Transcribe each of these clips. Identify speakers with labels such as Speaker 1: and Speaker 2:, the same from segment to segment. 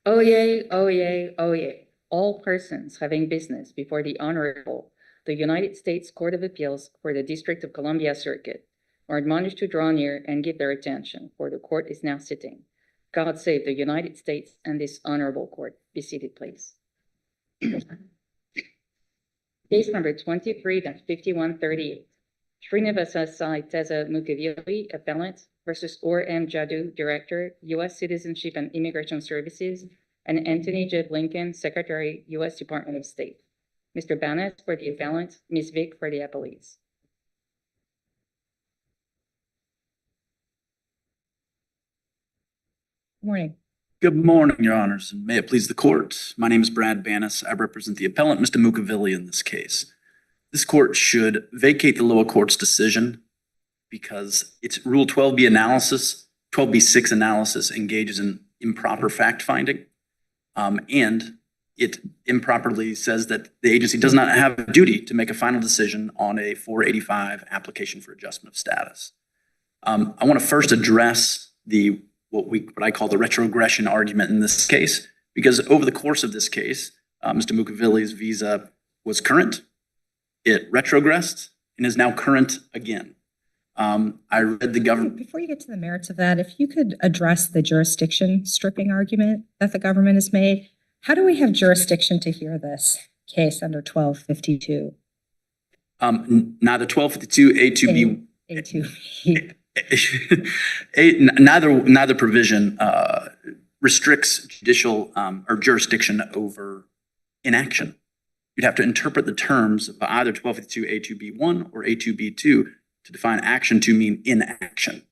Speaker 1: Oyez, oyez, oyez. All persons having business before the Honorable, the United States Court of Appeals for the District of Columbia Circuit are admonished to draw near and give their attention, for the court is now sitting. God save the United States and this honorable court. Be seated, please. Case number 23-5138. Srinivasa Sai Teza Mukkavilli, Appellant versus M. Jaddou, Director, U.S. Citizenship and Immigration Services, and Anthony J. Blinken, Secretary, U.S. Department of State. Mr. Bannett for the appellant, Ms. Vick for the appellees. Good morning.
Speaker 2: Good morning, Your Honors, and may it please the court. My name is Brad Bannis. I represent the appellant, Mr. Mukkavilli, in this case. This court should vacate the lower court's decision because its Rule 12b analysis, 12b6 analysis engages in improper fact-finding, and it improperly says that the agency does not have a duty to make a final decision on a 485 application for adjustment of status. I want to first address what I call the retrogression argument in this case, because over the course of this case, Mr. Mukkavilli's visa was current, it retrogressed, and is now current again. I read the government.
Speaker 3: Before you get to the merits of that, if you could address the jurisdiction stripping argument that the government has made, how do we have jurisdiction to hear this case under 1252?
Speaker 2: Neither 1252 A2B.
Speaker 3: A2B.
Speaker 2: Neither provision restricts judicial or jurisdiction over inaction. You'd have to interpret the terms of either 1252 A2B1 or A2B2 to define action to mean inaction.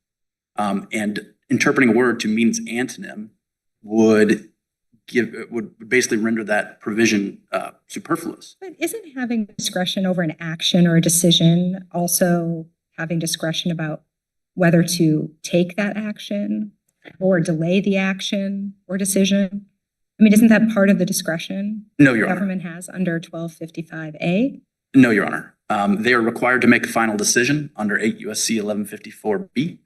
Speaker 2: And interpreting a word to mean its antonym would basically render that provision superfluous.
Speaker 3: But isn't having discretion over an action or a decision also having discretion about whether to take that action or delay the action or decision? I mean, isn't that part of the discretion
Speaker 2: No, Your
Speaker 3: the
Speaker 2: Honor.
Speaker 3: government has under 1255A?
Speaker 2: No, Your Honor. They are required to make a final decision under 8 USC 1154B.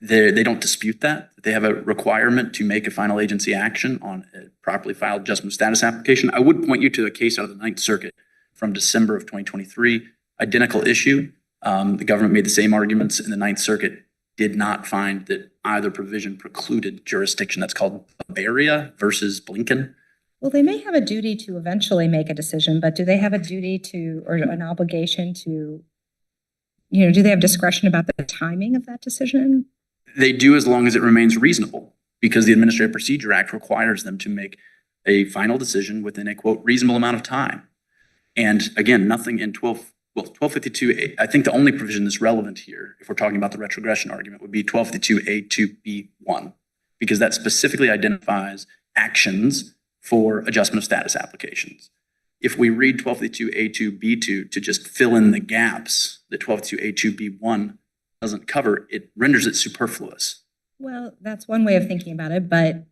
Speaker 2: They don't dispute that. They have a requirement to make a final agency action on a properly filed adjustment of status application. I would point you to a case out of the Ninth Circuit from December of 2023, identical issue. The government made the same arguments, and the Ninth Circuit did not find that either provision precluded jurisdiction. That's called Bavaria versus Blinken.
Speaker 3: Well, they may have a duty to eventually make a decision, but do they have a duty to, or an obligation to, do they have discretion about the timing of that decision?
Speaker 2: They do, as long as it remains reasonable, because the Administrative Procedure Act requires them to make a final decision within a, quote, reasonable amount of time. And again, nothing in 1252, I think the only provision that's relevant here, if we're talking about the retrogression argument, would be 1252 A2B1, because that specifically identifies actions for adjustment of status applications. If we read 1252 A2B2 to just fill in the gaps that 1252 A2B1 doesn't cover, it renders it superfluous.
Speaker 3: Well, that's one way of thinking about it, but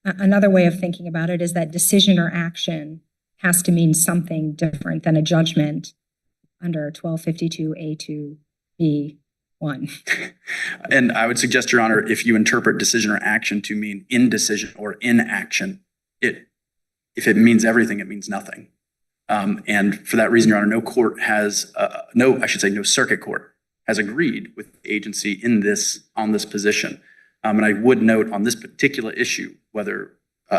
Speaker 3: another way of thinking about it is that decision or action has to mean something different than a judgment under 1252 A2B1.
Speaker 2: And I would suggest, Your Honor, if you interpret decision or action to mean indecision or inaction, if it means everything, it means nothing. And for that reason, Your Honor, no circuit court has agreed with the agency on this position. And I would note on this particular issue, whether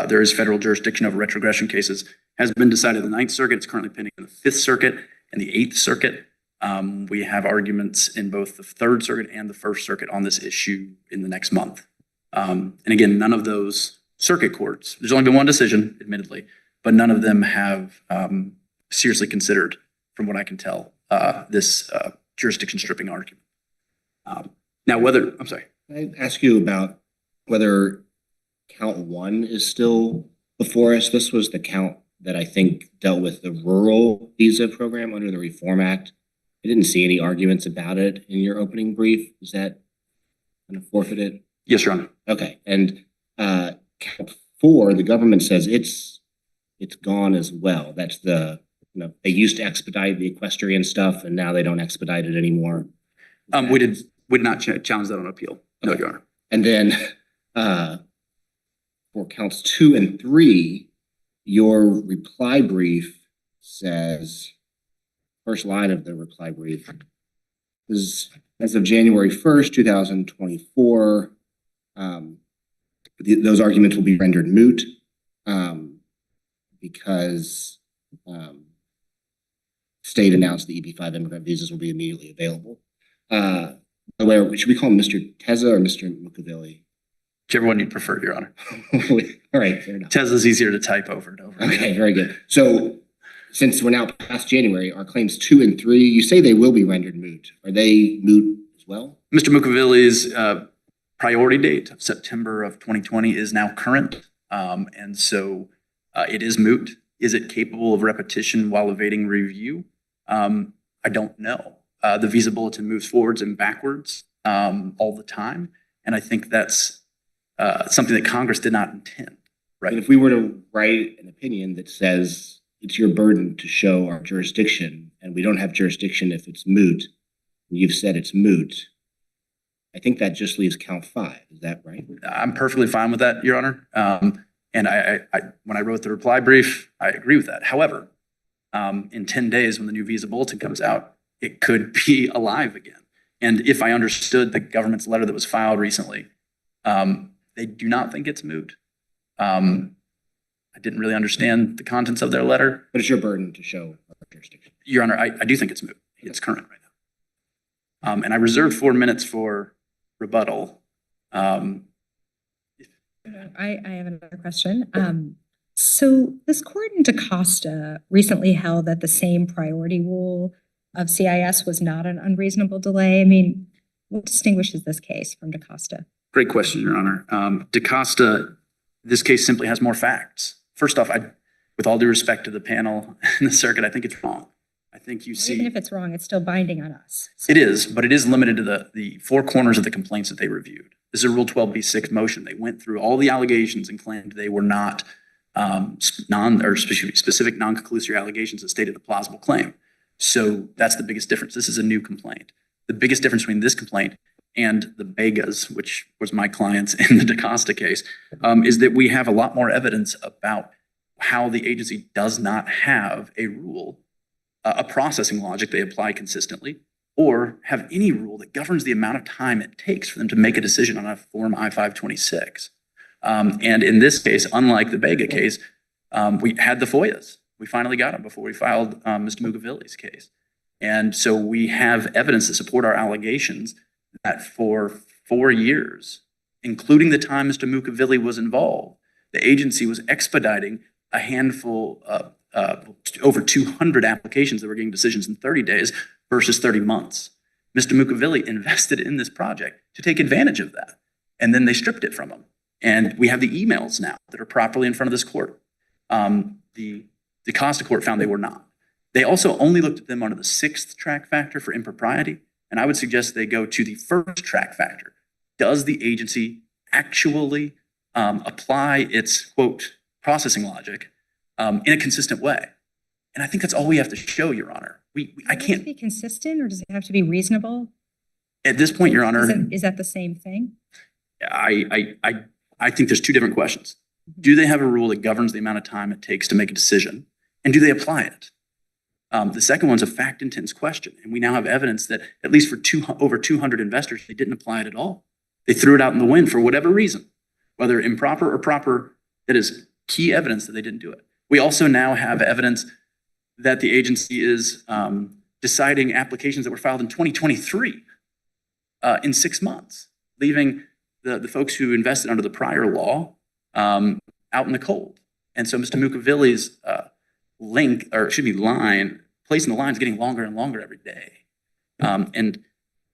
Speaker 2: there is federal jurisdiction over retrogression cases, has been decided in the Ninth Circuit. It's currently pending in the Fifth Circuit and the Eighth Circuit. We have arguments in both the Third Circuit and the First Circuit on this issue in the next month. And again, none of those circuit courts, there's only been one decision, admittedly, but none of them have seriously considered, from what I can tell, this jurisdiction stripping argument. Now, I'm sorry.
Speaker 4: Can I ask you about whether count 1 is still before us? This was the count that I think dealt with the rural visa program under the Reform Act. I didn't see any arguments about it in your opening brief. Is that kind of forfeited?
Speaker 2: Yes, Your Honor.
Speaker 4: Okay. And count 4, the government says it's gone as well. That's they used to expedite the equestrian stuff, and now they don't expedite it anymore.
Speaker 2: We did not challenge that on appeal. No, Your Honor.
Speaker 4: And then for counts 2 and 3, your reply brief says, first line of the reply brief is, as of January 1st, 2024, those arguments will be rendered moot because state announced the EB-5 immigrant visas will be immediately available. By the way, should we call him Mr. Teza or Mr. Mukkavilli?
Speaker 2: Whichever one you prefer, Your Honor.
Speaker 4: All right, fair enough.
Speaker 2: Teza's easier to type over and over.
Speaker 4: Okay, very good. So since we're now past January, our claims 2 and 3, you say they will be rendered moot. Are they moot as well?
Speaker 2: Mr. Mukkavilli's priority date of September of 2020 is now current. And so it is moot. Is it capable of repetition while evading review? I don't know. The visa bulletin moves forwards and backwards all the time. And I think that's something that Congress did not intend, right?
Speaker 4: And if we were to write an opinion that says it's your burden to show our jurisdiction, and we don't have jurisdiction if it's moot, and you've said it's moot, I think that just leaves count 5. Is that right?
Speaker 2: I'm perfectly fine with that, Your Honor. And I when I wrote the reply brief, I agree with that. However, in 10 days when the new visa bulletin comes out, it could be alive again. And if I understood the government's letter that was filed recently, they do not think it's moot. I didn't really understand the contents of their letter.
Speaker 4: But it's your burden to show our jurisdiction.
Speaker 2: Your Honor, I do think it's moot. It's current right now. And I reserved 4 minutes for rebuttal.
Speaker 3: I have another question. So this court in DaCosta recently held that the same priority rule of CIS was not an unreasonable delay. I mean, what distinguishes this case from DaCosta?
Speaker 2: Great question, Your Honor. DaCosta, this case simply has more facts. First off, with all due respect to the panel and the circuit, I think it's wrong. I think you see.
Speaker 3: Even if it's wrong, it's still binding on us.
Speaker 2: So. It is, but it is limited to the 4 corners of the complaints that they reviewed. This is a Rule 12b6 motion. They went through all the allegations and claimed they were not specific non-conclusory allegations that stated a plausible claim. So that's the biggest difference. This is a new complaint. The biggest difference between this complaint and the Begas, which was my clients in the DaCosta case, is that we have a lot more evidence about how the agency does not have a rule, a processing logic they apply consistently, or have any rule that governs the amount of time it takes for them to make a decision on a Form I-526. And in this case, unlike the Bega case, we had the FOIAs. We finally got them before we filed Mr. Mukkavilli's case. And so we have evidence to support our allegations that for 4 years, including the time Mr. Mukkavilli was involved, the agency was expediting a handful of over 200 applications that were getting decisions in 30 days versus 30 months. Mr. Mukkavilli invested in this project to take advantage of that. And then they stripped it from him. And we have the emails now that are properly in front of this court. The DaCosta court found they were not. They also only looked at them under the 6th track factor for impropriety. And I would suggest they go to the 1st track factor. Does the agency actually apply its, quote, processing logic in a consistent way? And I think that's all we have to show, Your Honor. I can't.
Speaker 3: Does it be consistent or does it have to be reasonable?
Speaker 2: At this point, Your Honor.
Speaker 3: Is that the same thing?
Speaker 2: I think there's 2 different questions. Do they have a rule that governs the amount of time it takes to make a decision? And do they apply it? The second one's a fact-intense question. And we now have evidence that at least for over 200 investors, they didn't apply it at all. They threw it out in the wind for whatever reason, whether improper or proper. That is key evidence that they didn't do it. We also now have evidence that the agency is deciding applications that were filed in 2023 in 6 months, leaving the folks who invested under the prior law out in the cold. And so Mr. Mukkavilli's line, placing the line is getting longer and longer every day. And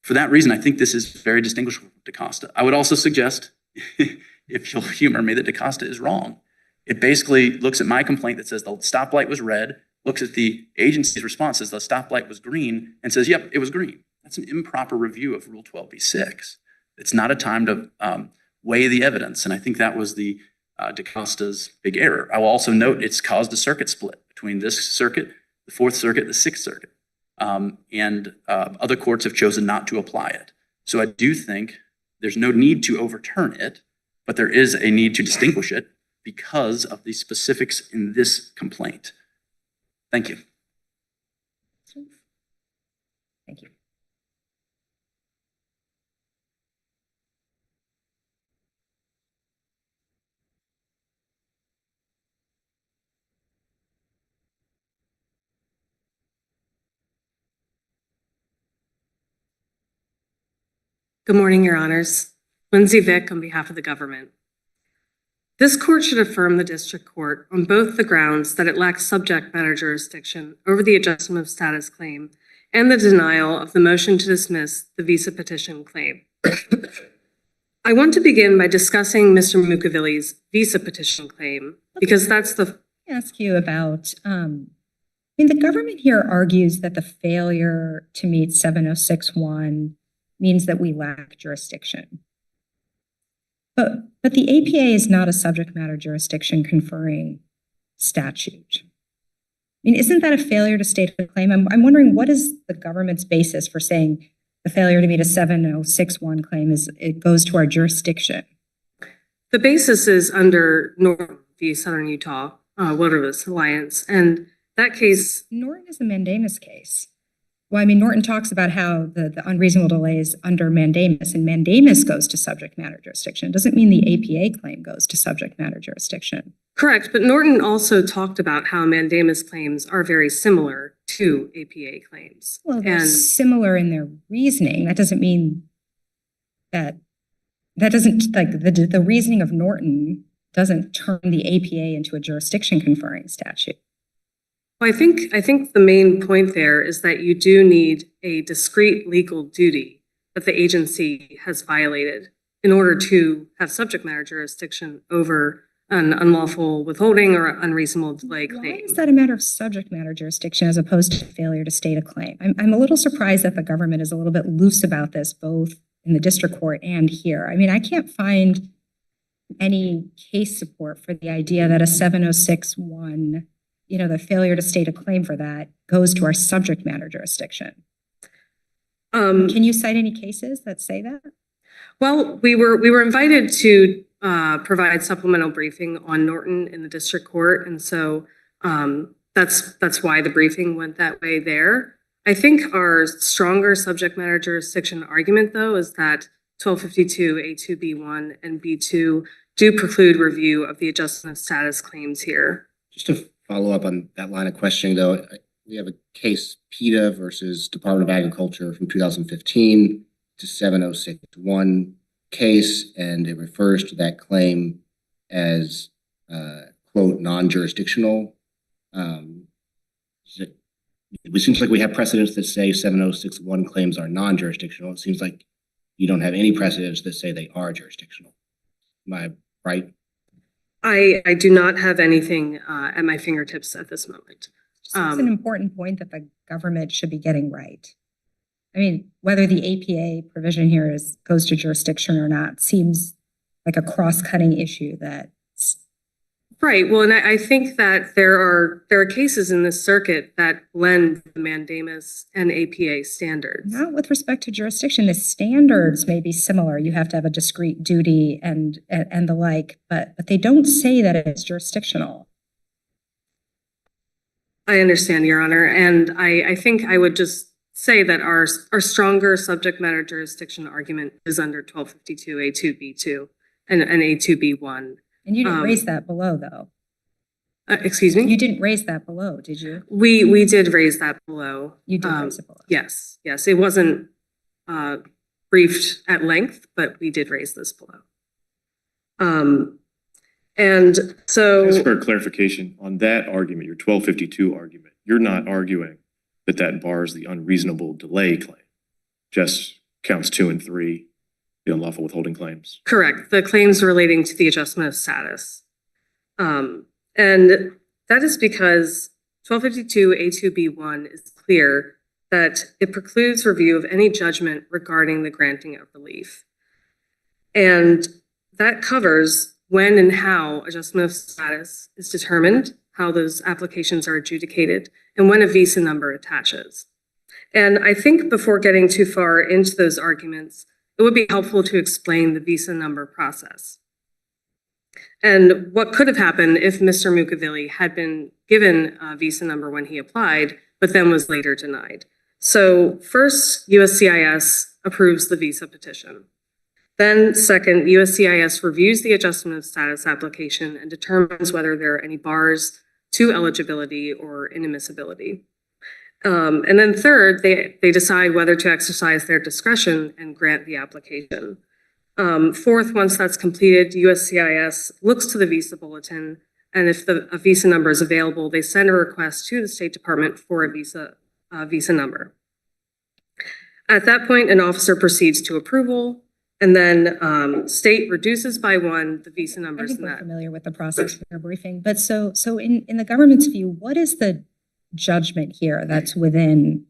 Speaker 2: for that reason, I think this is very distinguishable from DaCosta. I would also suggest, if you'll humor me, that DaCosta is wrong. It basically looks at my complaint that says the stoplight was red, looks at the agency's response, says the stoplight was green, and says, yep, it was green. That's an improper review of Rule 12b6. It's not a time to weigh the evidence. And I think that was the DaCosta's big error. I will also note it's caused a circuit split between this circuit, the 4th Circuit, the 6th Circuit. And other courts have chosen not to apply it. So I do think there's no need to overturn it, but there is a need to distinguish it because of the specifics in this complaint. Thank you.
Speaker 3: Thank you.
Speaker 5: Good morning, Your Honors. Lindsay Vick on behalf of the government. This court should affirm the district court on both the grounds that it lacks subject matter jurisdiction over the adjustment of status claim and the denial of the motion to dismiss the visa petition claim. I want to begin by discussing Mr. Mukkavilli's visa petition claim because that's the...
Speaker 3: Let me ask you about, the government here argues that the failure to meet 7061 means that we lack jurisdiction. But the APA is not a subject matter jurisdiction conferring statute. Isn't that a failure to state a claim? I'm wondering, what is the government's basis for saying the failure to meet a 7061 claim it goes to our jurisdiction?
Speaker 5: The basis is under Norton v. Southern Utah Wilderness Alliance, and that case...
Speaker 3: Norton is a mandamus case. Well, Norton talks about how the unreasonable delay is under mandamus, and mandamus goes to subject matter jurisdiction. It doesn't mean the APA claim goes to subject matter jurisdiction.
Speaker 5: Correct, but Norton also talked about how mandamus claims are very similar to APA claims.
Speaker 3: Well, they're similar in their reasoning. That doesn't mean that doesn't, like, the reasoning of Norton doesn't turn the APA into a jurisdiction conferring statute.
Speaker 5: Well, I think the main point there is that you do need a discrete legal duty that the agency has violated in order to have subject matter jurisdiction over an unlawful withholding or unreasonable delay claim.
Speaker 3: Why is that a matter of subject matter jurisdiction as opposed to failure to state a claim? I'm a little surprised that the government is a little bit loose about this, both in the district court and here. I can't find any case support for the idea that a 7061, the failure to state a claim for that goes to our subject matter jurisdiction. Can you cite any cases that say that?
Speaker 5: Well, we were invited to provide supplemental briefing on Norton in the district court, and so that's why the briefing went that way there. I think our stronger subject matter jurisdiction argument, though, is that 1252 A2B1 and B2 do preclude review of the adjustment of status claims here.
Speaker 4: Just to follow up on that line of questioning, though, we have a case, PETA versus Department of Agriculture from 2015. It's a 7061 case, and it refers to that claim as, quote, non-jurisdictional. It seems like we have precedents that say 7061 claims are non-jurisdictional. It seems like you don't have any precedents that say they are jurisdictional. Am I right?
Speaker 5: I do not have anything at my fingertips at this moment.
Speaker 3: It's an important point that the government should be getting right. Whether the APA provision here goes to jurisdiction or not seems like a cross-cutting issue that...
Speaker 5: Right. Well, and I think that there are cases in this circuit that blend the mandamus and APA standards.
Speaker 3: Not with respect to jurisdiction. The standards may be similar. You have to have a discrete duty and the like, but they don't say that it's jurisdictional.
Speaker 5: I understand, Your Honor, and I think I would just say that our stronger subject matter jurisdiction argument is under 1252 A2B2 and A2B1.
Speaker 3: And you didn't raise that below, though.
Speaker 5: Excuse me?
Speaker 3: You didn't raise that below, did you?
Speaker 5: We did raise that below.
Speaker 3: You did raise it below.
Speaker 5: Yes. It wasn't briefed at length, but we did raise this below. And so...
Speaker 6: Just for clarification, on that argument, your 1252 argument, you're not arguing that bars the unreasonable delay claim, just counts 2 and 3. The unlawful withholding claims.
Speaker 5: Correct. The claims relating to the adjustment of status. And that is because 1252 A2B1 is clear that it precludes review of any judgment regarding the granting of relief. And that covers when and how adjustment of status is determined, how those applications are adjudicated, and when a visa number attaches. And I think before getting too far into those arguments, it would be helpful to explain the visa number process. And what could have happened if Mr. Mukkavilli had been given a visa number when he applied, but then was later denied. So first, USCIS approves the visa petition. Then second, USCIS reviews the adjustment of status application and determines whether there are any bars to eligibility or inadmissibility. And then third, they decide whether to exercise their discretion and grant the application. Fourth, once that's completed, USCIS looks to the visa bulletin, and if a visa number is available, they send a request to the State Department for a visa number. At that point, an officer proceeds to approval, and then state reduces by one the visa
Speaker 3: I
Speaker 5: numbers
Speaker 3: think
Speaker 5: in
Speaker 3: we're
Speaker 5: that.
Speaker 3: familiar with the process for your briefing, but so in the government's view, what is the judgment here that's within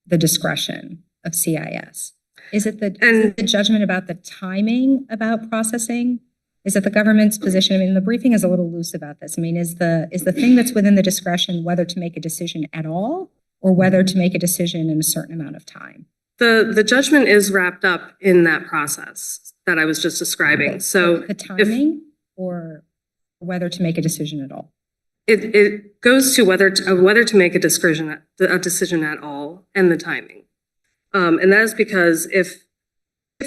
Speaker 3: the discretion of CIS? Is it the judgment about the timing about processing? Is it the government's position? I mean, the briefing is a little loose about this. I mean, is the thing that's within the discretion whether to make a decision at all or whether to make a decision in a certain amount of time?
Speaker 5: The judgment is wrapped up in that process that I was just describing. So
Speaker 3: The timing or whether to make a decision at all?
Speaker 5: it goes to whether to make a decision at all and the timing. And that is because if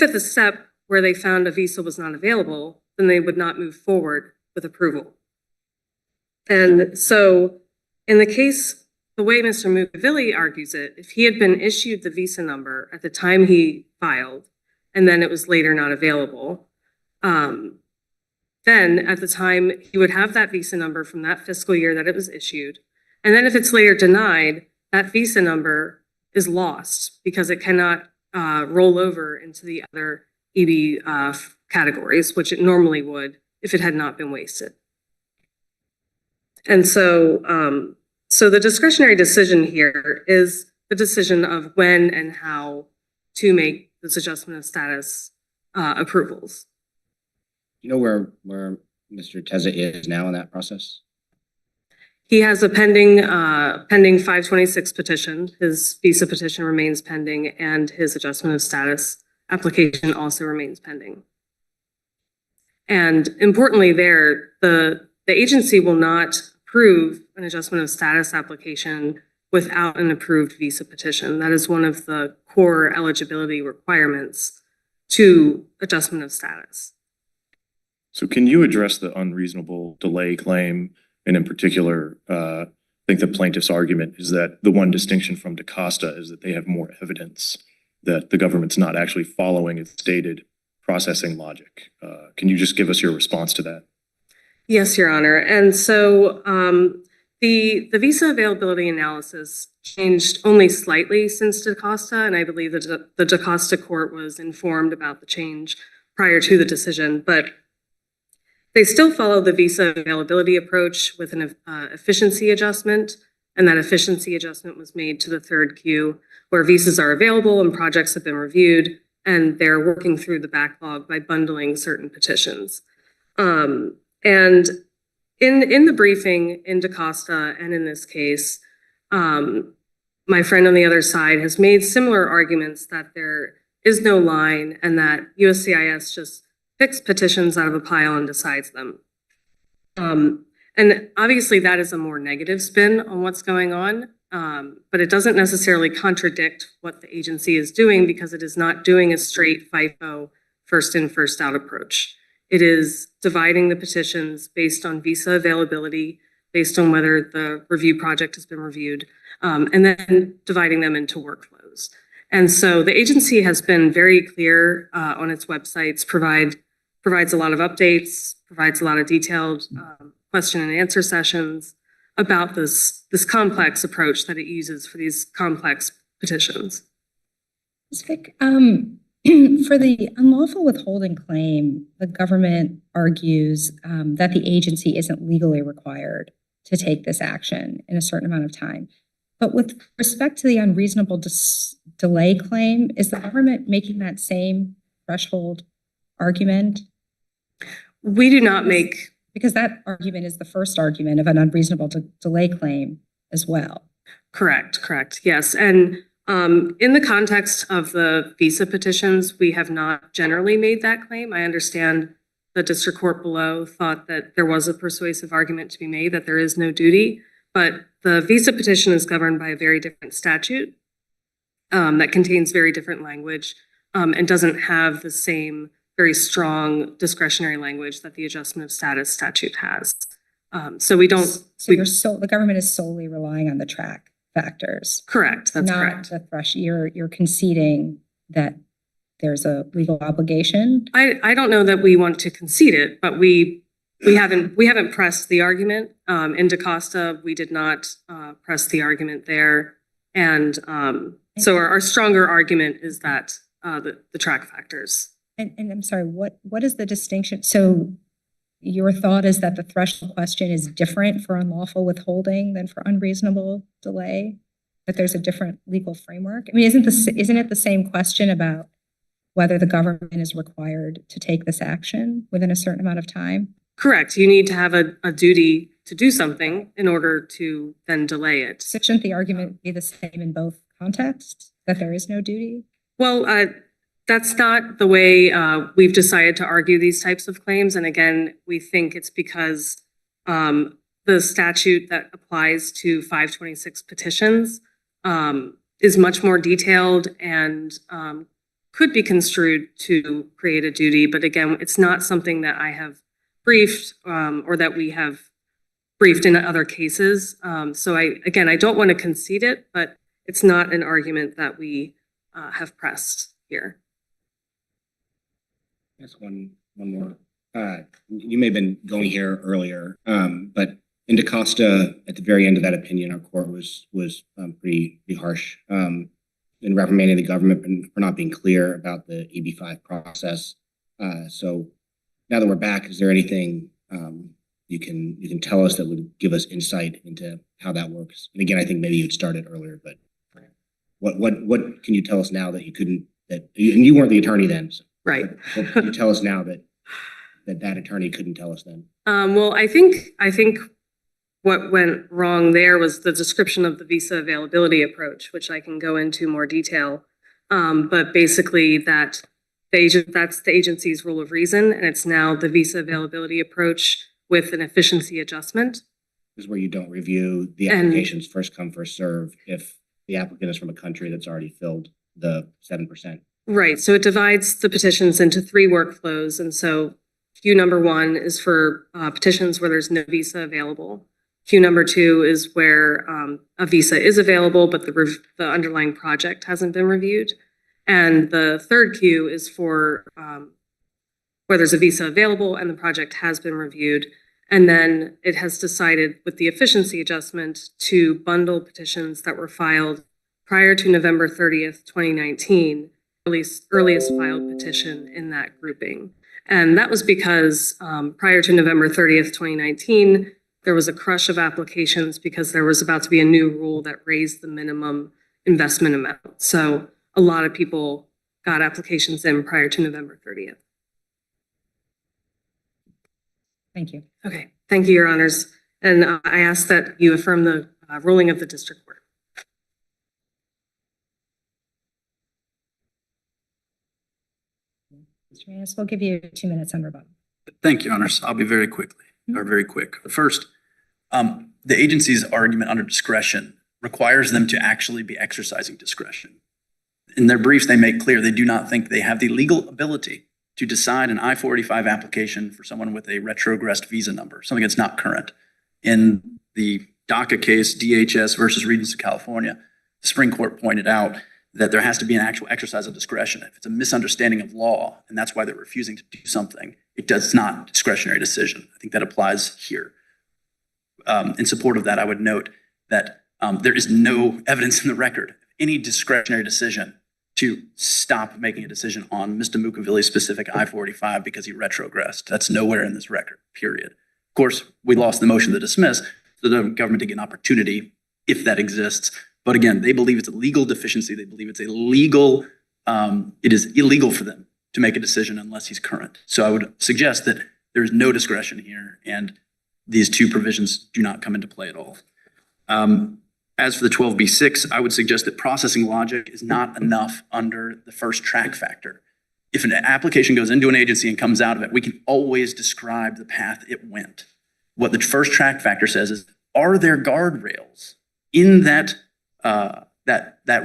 Speaker 5: at the step where they found a visa was not available, then they would not move forward with approval. And so in the case, the way Mr. Mukkavilli argues it, if he had been issued the visa number at the time he filed, and then it was later not available, then at the time he would have that visa number from that fiscal year that it was issued. And then if it's later denied, that visa number is lost because it cannot roll over into the other EB categories, which it normally would if it had not been wasted. And so, so the discretionary decision here is the decision of when and how to make this adjustment of status approvals.
Speaker 4: You know where Mr. Teza is now in that process?
Speaker 5: He has a pending 526 petition. His visa petition remains pending, and his adjustment of status application also remains pending. And importantly there, the agency will not approve an adjustment of status application without an approved visa petition. That is one of the core eligibility requirements to adjustment of status.
Speaker 6: So can you address the unreasonable delay claim? And in particular, I think the plaintiff's argument is that the one distinction from DaCosta is that they have more evidence that the government's not actually following its stated processing logic. Can you just give us your response to that?
Speaker 5: Yes, Your Honor. And so the visa availability analysis changed only slightly since DaCosta, and I believe that the DaCosta court was informed about the change prior to the decision, but they still follow the visa availability approach with an efficiency adjustment, and that efficiency adjustment was made to the third queue where visas are available and projects have been reviewed, and they're working through the backlog by bundling certain petitions. And in the briefing in DaCosta and in this case, my friend on the other side has made similar arguments that there is no line and that USCIS just picks petitions out of a pile and decides them. And obviously that is a more negative spin on what's going on, but it doesn't necessarily contradict what the agency is doing because it is not doing a straight FIFO first in, first out approach. It is dividing the petitions based on visa availability, based on whether the review project has been reviewed, and then dividing them into workflows. And so the agency has been very clear on its websites, provides a lot of updates, provides a lot of detailed question and answer sessions about this complex approach that it uses for these complex petitions.
Speaker 3: Vic, for the unlawful withholding claim, the government argues that the agency isn't legally required to take this action in a certain amount of time. But with respect to the unreasonable delay claim, is the government making that same threshold argument?
Speaker 5: We do not make...
Speaker 3: Because that argument is the first argument of an unreasonable delay claim as well.
Speaker 5: Correct, yes. And in the context of the visa petitions, we have not generally made that claim. I understand the district court below thought that there was a persuasive argument to be made that there is no duty, but the visa petition is governed by a very different statute that contains very different language and doesn't have the same very strong discretionary language that the adjustment of status statute has. So we don't.
Speaker 3: So the government is solely relying on the track factors.
Speaker 5: Correct. That's
Speaker 3: not
Speaker 5: correct.
Speaker 3: the threshold. You're conceding that there's a legal obligation.
Speaker 5: I don't know that we want to concede it, but we haven't pressed the argument. In DaCosta, we did not press the argument there. And so our stronger argument is that the track factors.
Speaker 3: And I'm sorry, what is the distinction? So your thought is that the threshold question is different for unlawful withholding than for unreasonable delay? That there's a different legal framework? I mean, isn't it the same question about whether the government is required to take this action within a certain amount of time?
Speaker 5: Correct. You need to have a duty to do something in order to then delay it.
Speaker 3: Shouldn't the argument be the same in both contexts, that there is no duty?
Speaker 5: Well, that's not the way we've decided to argue these types of claims. And again, we think it's because the statute that applies to 526 petitions is much more detailed and could be construed to create a duty. But again, it's not something that I have briefed or that we have briefed in other cases. So I don't want to concede it, but it's not an argument that we have pressed here.
Speaker 4: That's one more. You may have been going here earlier, but in DaCosta, at the very end of that opinion, our court was pretty harsh in reprimanding the government for not being clear about the EB-5 process. So now that we're back, is there anything you can tell us that would give us insight into how that works? And again, I think maybe you'd started earlier, but what can you tell us now that you couldn't? And you weren't the attorney then. So
Speaker 5: Right.
Speaker 4: what can you tell us now that attorney couldn't tell us then?
Speaker 5: Well, I think what went wrong there was the description of the visa availability approach, which I can go into more detail. But basically that's the agency's rule of reason, and it's now the visa availability approach with an efficiency adjustment.
Speaker 4: Is where you don't review the applications first come, first serve if the applicant is from a country that's already filled the 7%.
Speaker 5: Right. So it divides the petitions into 3 workflows. And so queue number 1 is for petitions where there's no visa available. Queue number 2 is where a visa is available, but the underlying project hasn't been reviewed. And the third queue is for where there's a visa available and the project has been reviewed. And then it has decided with the efficiency adjustment to bundle petitions that were filed prior to November 30th, 2019, earliest filed petition in that grouping. And that was because prior to November 30th, 2019, there was a crush of applications because there was about to be a new rule that raised the minimum investment amount. So a lot of people got applications in prior to November 30th.
Speaker 3: Thank you.
Speaker 5: Okay, thank you, Your Honors. And I ask that you affirm the ruling of the district court.
Speaker 3: Mr. Manis, we'll give you 2 minutes on rebuttal.
Speaker 2: Thank you, Your Honors. I'll be very quick. First, the agency's argument under discretion requires them to actually be exercising discretion. In their briefs, they make clear they do not think they have the legal ability to decide an I-485 application for someone with a retrogressed visa number, something that's not current. In the DACA case, DHS versus Regents of California, the Supreme Court pointed out that there has to be an actual exercise of discretion. If it's a misunderstanding of law, and that's why they're refusing to do something, it does not a discretionary decision. I think that applies here. In support of that, I would note that there is no evidence in the record of any discretionary decision to stop making a decision on Mr. Mukkavilli's specific I-485 because he retrogressed. That's nowhere in this record, period. Of course, we lost the motion to dismiss, so the government to get an opportunity if that exists. But again, they believe it's a legal deficiency. They believe it's it is illegal for them to make a decision unless he's current. So I would suggest that there's no discretion here and these 2 provisions do not come into play at all. As for the 12b-6, I would suggest that processing logic is not enough under the first track factor. if an application goes into an agency and comes out of it, we can always describe the path it went. What the first track factor says is, are there guardrails in that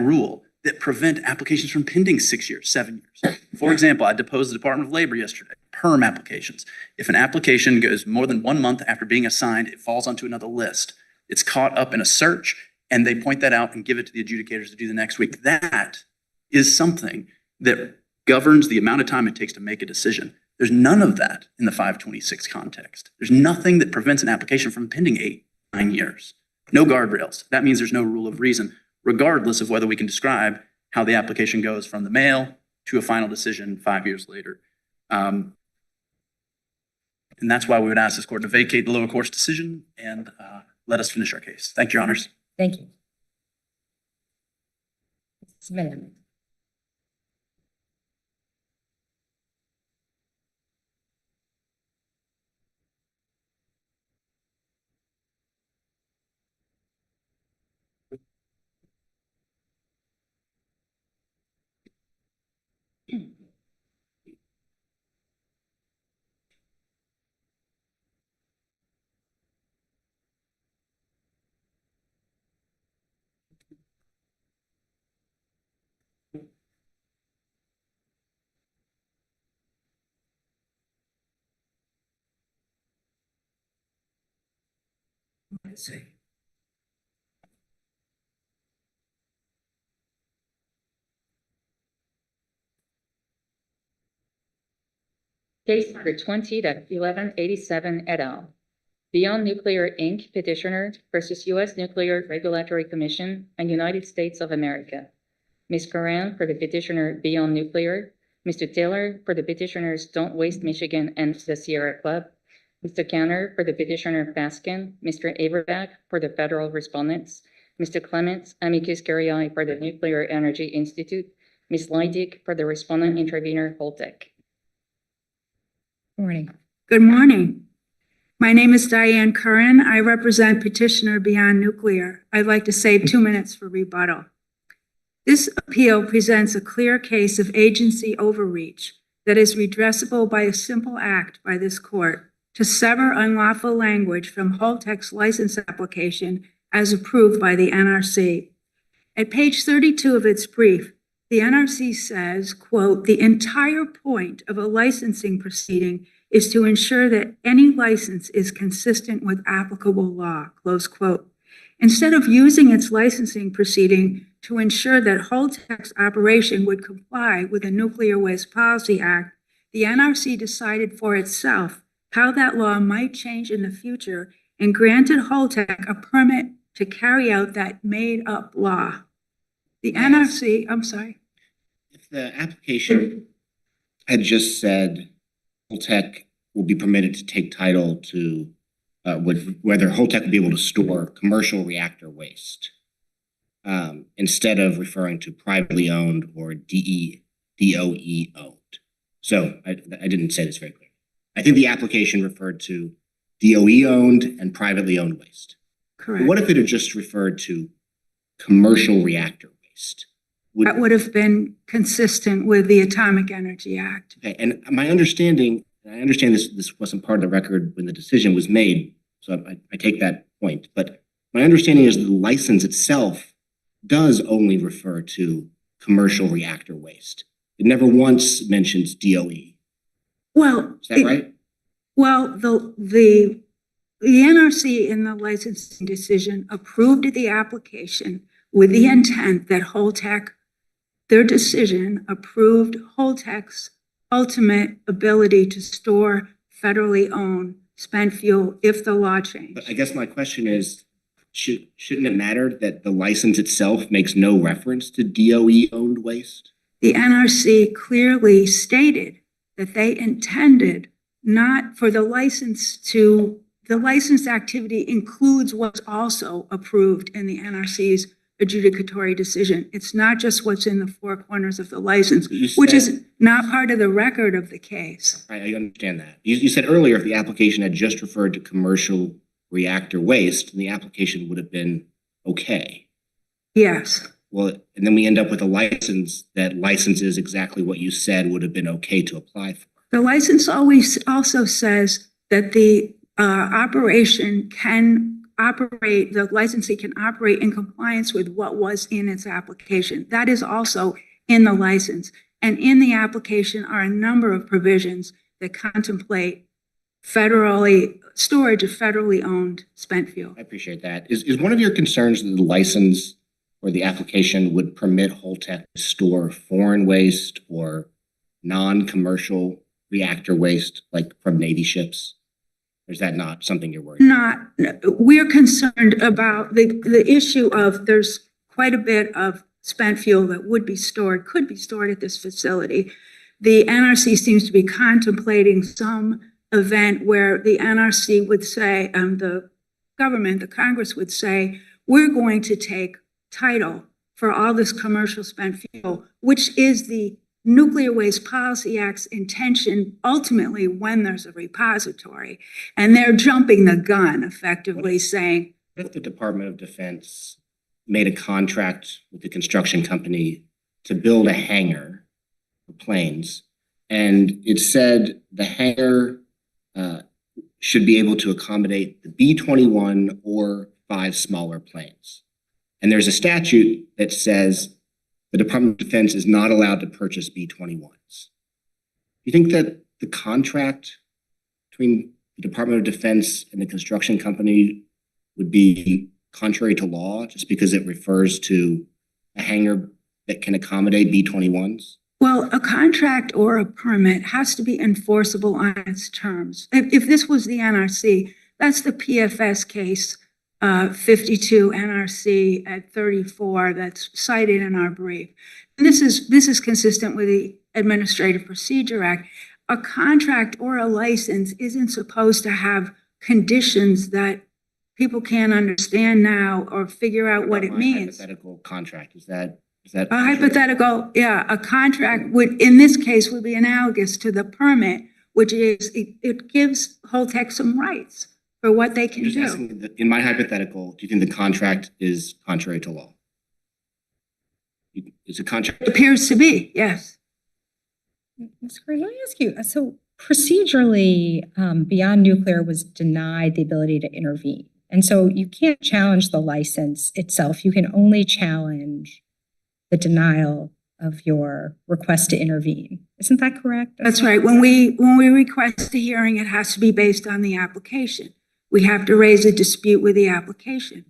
Speaker 2: rule that prevent applications from pending 6 years, 7 years? For example, I deposed the Department of Labor yesterday, perm applications. If an application goes more than 1 month after being assigned, it falls onto another list. It's caught up in a search, and they point that out and give it to the adjudicators to do the next week. That is something that governs the amount of time it takes to make a decision. There's none of that in the 526 context. There's nothing that prevents an application from pending 8, 9 years. No guardrails. That means there's no rule of reason, regardless of whether we can describe how the application goes from the mail to a final decision 5 years later. And that's why we would ask this court to vacate the lower court's decision and let us finish our case. Thank you, Your Honors.
Speaker 3: Thank you. Submitted. Let's see.
Speaker 1: Case number 20-1187 et al. Beyond Nuclear Inc. Petitioner versus U.S. Nuclear Regulatory Commission and United States of America. Ms. Curran for the petitioner Beyond Nuclear, Mr. Taylor for the petitioners Don't Waste Michigan and the Sierra Club, Mr. Canner for the petitioner Fasken, Mr. Averback for the federal respondents, Mr. Clements, amicus curiae for the Nuclear Energy Institute, Ms. Leidig for the respondent intervener Holtec.
Speaker 3: Morning.
Speaker 7: Good morning. My name is Diane Curran. I represent petitioner Beyond Nuclear. I'd like to save 2 minutes for rebuttal. This appeal presents a clear case of agency overreach that is redressable by a simple act by this court to sever unlawful language from Holtec's license application as approved by the NRC. At page 32 of its brief, the NRC says, quote, "The entire point of a licensing proceeding is to ensure that any license is consistent with applicable law," close quote. Instead of using its licensing proceeding to ensure that Holtec's operation would comply with the Nuclear Waste Policy Act, the NRC decided for itself how that law might change in the future and granted Holtec a permit to carry out that made-up law. The NRC, I'm sorry.
Speaker 4: If the application had just said Holtec will be permitted to take title to whether Holtec will be able to store commercial reactor waste, instead of referring to privately owned or DOE owned. So I didn't say this very clearly. I think the application referred to DOE owned and privately owned waste.
Speaker 7: Correct.
Speaker 4: What if it had just referred to commercial reactor waste?
Speaker 7: That would have been consistent with the Atomic Energy Act.
Speaker 4: Okay, and my understanding, and I understand this wasn't part of the record when the decision was made, so I take that point. But my understanding is that the license itself does only refer to commercial reactor waste. It never once mentions DOE.
Speaker 7: Well,
Speaker 4: Is that right?
Speaker 7: Well, the NRC in the licensing decision approved the application with the intent that Holtec, their decision approved Holtec's ultimate ability to store federally owned spent fuel if the law changed.
Speaker 4: But I guess my question is, shouldn't it matter that the license itself makes no reference to DOE owned waste?
Speaker 7: The NRC clearly stated that they intended not for the license activity includes what's also approved in the NRC's adjudicatory decision. It's not just what's in the four corners of the license, which is not part of the record of the case.
Speaker 4: I understand that. You said earlier if the application had just referred to commercial reactor waste, then the application would have been okay.
Speaker 7: Yes.
Speaker 4: Well, and then we end up with a license that licenses exactly what you said would have been okay to apply for.
Speaker 7: The license always also says that the operation can operate, the licensee can operate in compliance with what was in its application. That is also in the license. And in the application are a number of provisions that contemplate storage of federally owned spent fuel.
Speaker 4: I appreciate that. Is one of your concerns that the license or the application would permit Holtec to store foreign waste or non-commercial reactor waste, like from Navy ships? Or is that not something you're worried about?
Speaker 7: We're concerned about the issue of there's quite a bit of spent fuel that could be stored at this facility. The NRC seems to be contemplating some event where the NRC would say, the government, the Congress would say, we're going to take title for all this commercial spent fuel, which is the Nuclear Waste Policy Act's intention ultimately when there's a repository. And they're jumping the gun, effectively saying,
Speaker 4: What if the Department of Defense made a contract with the construction company to build a hangar for planes, and it said the hangar should be able to accommodate the B-21 or 5 smaller planes? And there's a statute that says the Department of Defense is not allowed to purchase B-21s. Do you think that the contract between the Department of Defense and the construction company would be contrary to law just because it refers to a hangar that can accommodate B-21s?
Speaker 7: well, a contract or a permit has to be enforceable on its terms. If this was the NRC, that's the PFS case, 52 NRC at 34 that's cited in our brief. And this is consistent with the Administrative Procedure Act. A contract or a license isn't supposed to have conditions that people can't understand now or figure out what it means.
Speaker 4: Hypothetical contract, is that
Speaker 7: A hypothetical, yeah, a contract would, in this case, would be analogous to the permit, which is, it gives Holtec some rights for what they can
Speaker 4: I'm just
Speaker 7: do.
Speaker 4: asking, in my hypothetical, do you think the contract is contrary to law? Is a contract?
Speaker 7: It appears to be, yes.
Speaker 3: Ms. Curry, let me ask you, so procedurally, Beyond Nuclear was denied the ability to intervene. And so you can't challenge the license itself. You can only challenge the denial of your request to intervene. Isn't that correct?
Speaker 7: That's right. When we request a hearing, it has to be based on the application. We have to raise a dispute with the application.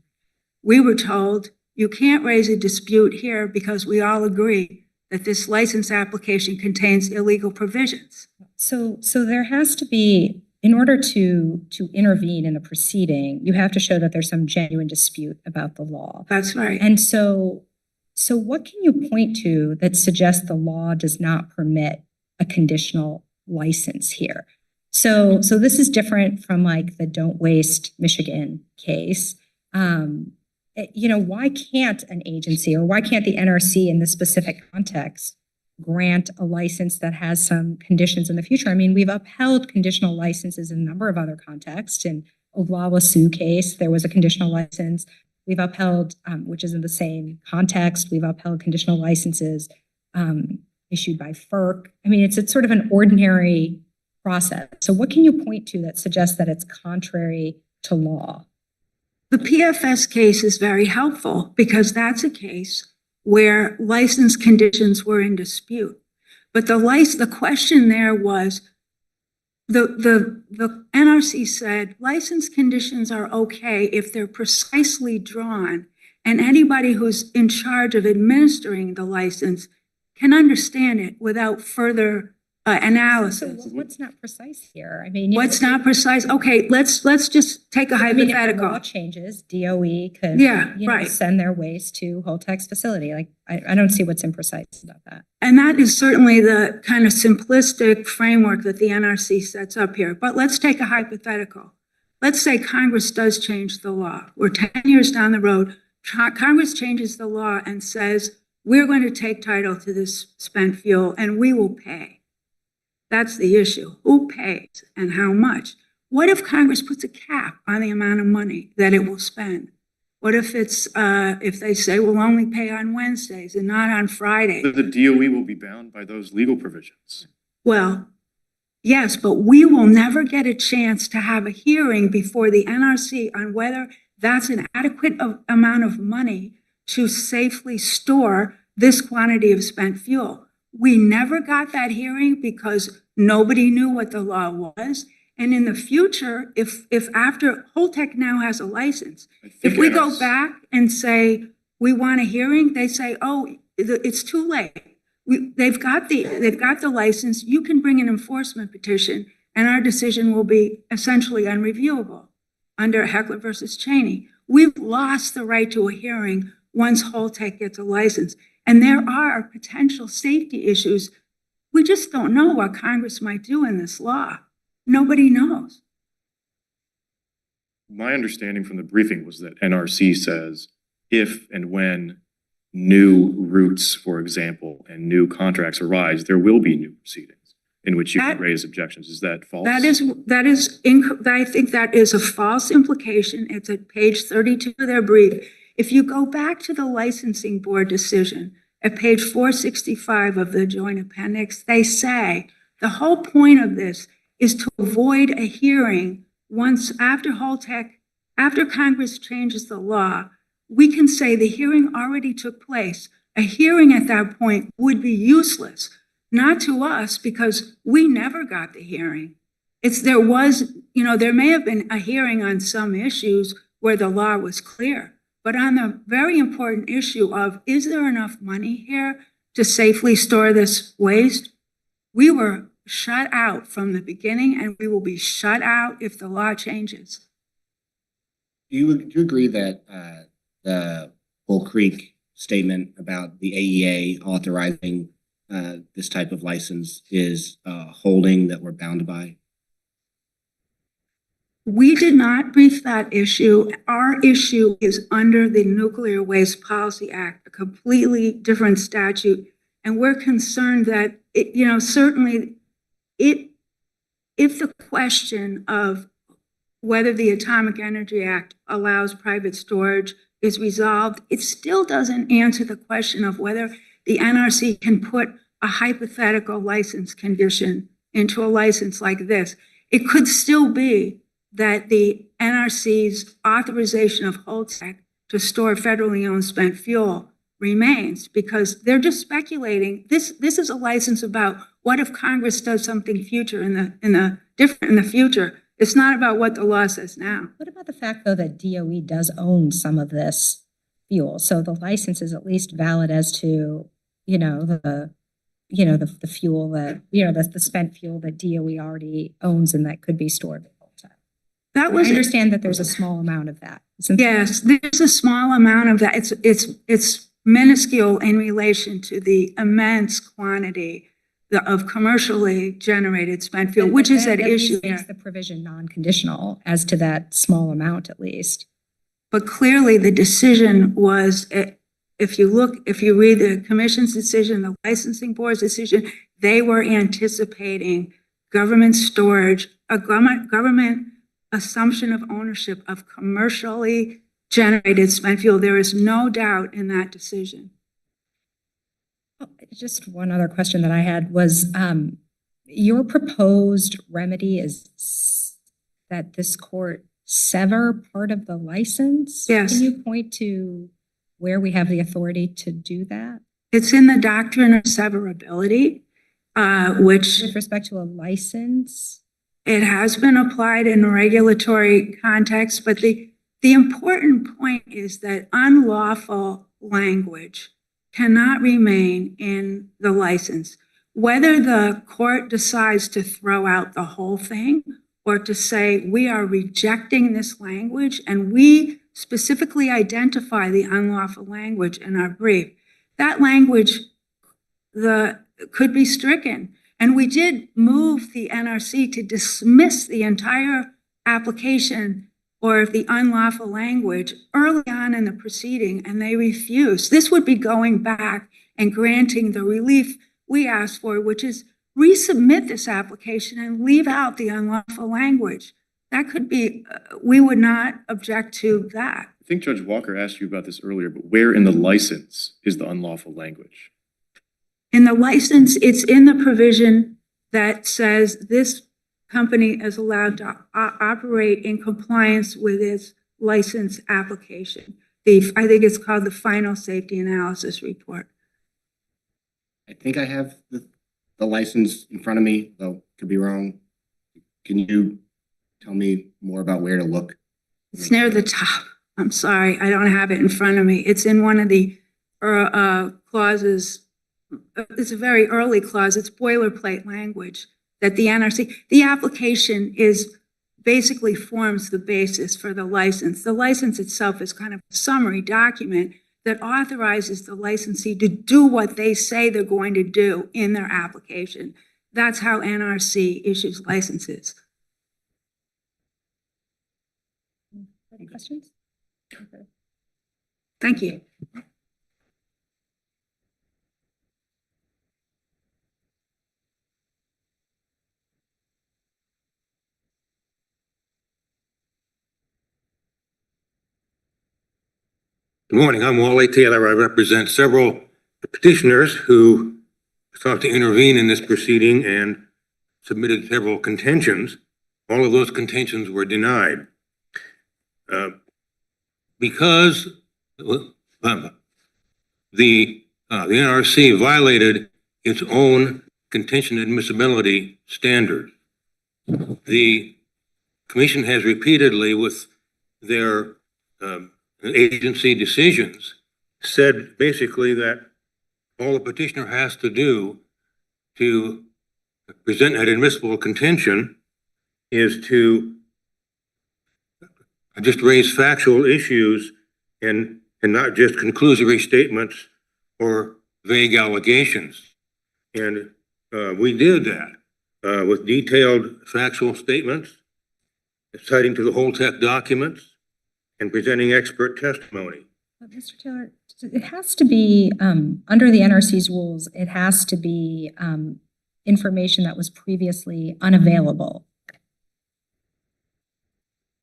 Speaker 7: We were told you can't raise a dispute here because we all agree that this license application contains illegal provisions.
Speaker 3: So there has to be, in order to intervene in the proceeding, you have to show that there's some genuine dispute about the law.
Speaker 7: That's right.
Speaker 3: And so what can you point to that suggests the law does not permit a conditional license here? So this is different from like the Don't Waste Michigan case. Why can't an agency or why can't the NRC in this specific context grant a license that has some conditions in the future? I mean, we've upheld conditional licenses in a number of other contexts. In Oglala Sioux case, there was a conditional license. We've upheld, which is in the same context, we've upheld conditional licenses issued by FERC. I mean, it's sort of an ordinary process. So what can you point to that suggests that it's contrary to law?
Speaker 7: The PFS case is very helpful because that's a case where license conditions were in dispute. But the question there was, the NRC said license conditions are okay if they're precisely drawn and anybody who's in charge of administering the license can understand it without further analysis.
Speaker 3: So what's not precise here? I mean,
Speaker 7: What's not precise? Okay, let's just take a
Speaker 3: I mean, if the
Speaker 7: hypothetical.
Speaker 3: law changes, DOE could
Speaker 7: Right.
Speaker 3: send their waste to Holtec's facility. Like, I don't see what's imprecise about that.
Speaker 7: And that is certainly the kind of simplistic framework that the NRC sets up here. But let's take a hypothetical. Let's say Congress does change the law. We're 10 years down the road. Congress changes the law and says, we're going to take title to this spent fuel and we will pay. That's the issue. Who pays and how much? What if Congress puts a cap on the amount of money that it will spend? What if it's, if they say we'll only pay on Wednesdays and not on Friday?
Speaker 6: The DOE will be bound by those legal provisions.
Speaker 7: Well, yes, but we will never get a chance to have a hearing before the NRC on whether that's an adequate amount of money to safely store this quantity of spent fuel. We never got that hearing because nobody knew what the law was. And in the future, if after Holtec now has a license, if we go back and say, we want a hearing, they say, oh, it's too late. They've got the license, you can bring an enforcement petition and our decision will be essentially unreviewable under Heckler versus Cheney. We've lost the right to a hearing once Holtec gets a license. And there are potential safety issues. We just don't know what Congress might do in this law. Nobody knows.
Speaker 6: My understanding from the briefing was that NRC says if and when new routes, for example, and new contracts arise, there will be new proceedings in which you can raise objections. Is that false?
Speaker 7: I think that is a false implication. It's at page 32 of their brief. If you go back to the licensing board decision at page 465 of the joint appendix, they say the whole point of this is to avoid a hearing once after Congress changes the law. We can say the hearing already took place. A hearing at that point would be useless, not to us because we never got the hearing. There may have been a hearing on some issues where the law was clear, but on the very important issue of, is there enough money here to safely store this waste? We were shut out from the beginning and we will be shut out if the law changes.
Speaker 4: Do you agree that the Bull Creek statement about the AEA authorizing this type of license is holding that we're bound by?
Speaker 7: We did not brief that issue. Our issue is under the Nuclear Waste Policy Act, a completely different statute. And we're concerned that, certainly if the question of whether the Atomic Energy Act allows private storage is resolved, it still doesn't answer the question of whether the NRC can put a hypothetical license condition into a license like this. It could still be that the NRC's authorization of Holtec to store federally owned spent fuel remains because they're just speculating. This is a license about what if Congress does something future in the future. It's not about what the law says now.
Speaker 3: What about the fact, though, that DOE does own some of this fuel? So the license is at least valid as to, the fuel that, the spent fuel that DOE already owns and that could be stored. I understand that there's a small amount of that.
Speaker 7: Yes, there's a small amount of that. It's minuscule in relation to the immense quantity of commercially generated spent fuel, which is at issue here.
Speaker 3: Makes the provision non-conditional as to that small amount, at least.
Speaker 7: But clearly, the decision was, if you read the commission's decision, the licensing board's decision, they were anticipating government storage, a government assumption of ownership of commercially generated spent fuel. There is no doubt in that decision.
Speaker 3: Just one other question that I had was, your proposed remedy is that this court sever part of the license?
Speaker 7: Yes.
Speaker 3: Can you point to where we have the authority to do that?
Speaker 7: It's in the doctrine of severability, which...
Speaker 3: With respect to a license?
Speaker 7: It has been applied in a regulatory context, but the important point is that unlawful language cannot remain in the license. Whether the court decides to throw out the whole thing or to say we are rejecting this language, and we specifically identify the unlawful language in our brief, that language could be stricken. And we did move the NRC to dismiss the entire application or the unlawful language early on in the proceeding, and they refused. This would be going back and granting the relief we asked for, which is resubmit this application and leave out the unlawful language. That could be, we would not object to that.
Speaker 6: think Judge Walker asked you about this earlier, but where in the license is the unlawful language?
Speaker 7: In the license, it's in the provision that says this company is allowed to operate in compliance with its license application. I think it's called the Final Safety Analysis Report.
Speaker 4: I think I have the license in front of me, though could be wrong. Can you tell me more about where to look?
Speaker 7: It's near the top. I'm sorry, I don't have it in front of me. It's in one of the clauses. It's a very early clause. It's boilerplate language that the NRC, the application basically forms the basis for the license. The license itself is kind of a summary document that authorizes the licensee to do what they say they're going to do in their application. That's how NRC issues licenses.
Speaker 3: Any questions? Okay.
Speaker 7: Thank you.
Speaker 8: Good morning, I'm Wally Taylor. I represent several petitioners who sought to intervene in this proceeding and submitted several contentions. All of those contentions were denied. Because the NRC violated its own contention admissibility standard. The Commission has repeatedly, with their agency decisions, said basically that all the petitioner has to do to present an admissible contention is to just raise factual issues and not just conclusory statements or vague allegations. And we did that with detailed factual statements, citing to the whole tech documents, and presenting expert testimony.
Speaker 3: Mr. Taylor, it has to be, under the NRC's rules, it has to be information that was previously unavailable.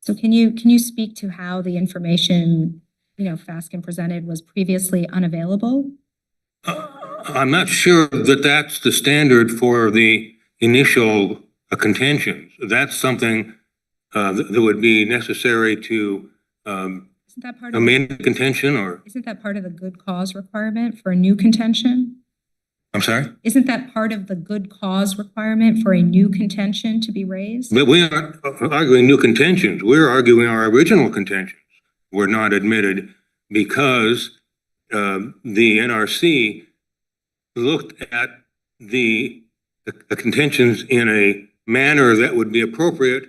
Speaker 3: So can you speak to how the information, Fasken presented was previously unavailable?
Speaker 8: I'm not sure that that's the standard for the initial contentions. That's something that would be necessary to
Speaker 3: Isn't that part of
Speaker 8: amend the contention, or?
Speaker 3: Isn't that part of the good cause requirement for a new contention?
Speaker 8: I'm sorry?
Speaker 3: Isn't that part of the good cause requirement for a new contention to be raised?
Speaker 8: But we aren't arguing new contentions. We're arguing our original contentions were not admitted because the NRC looked at the contentions in a manner that would be appropriate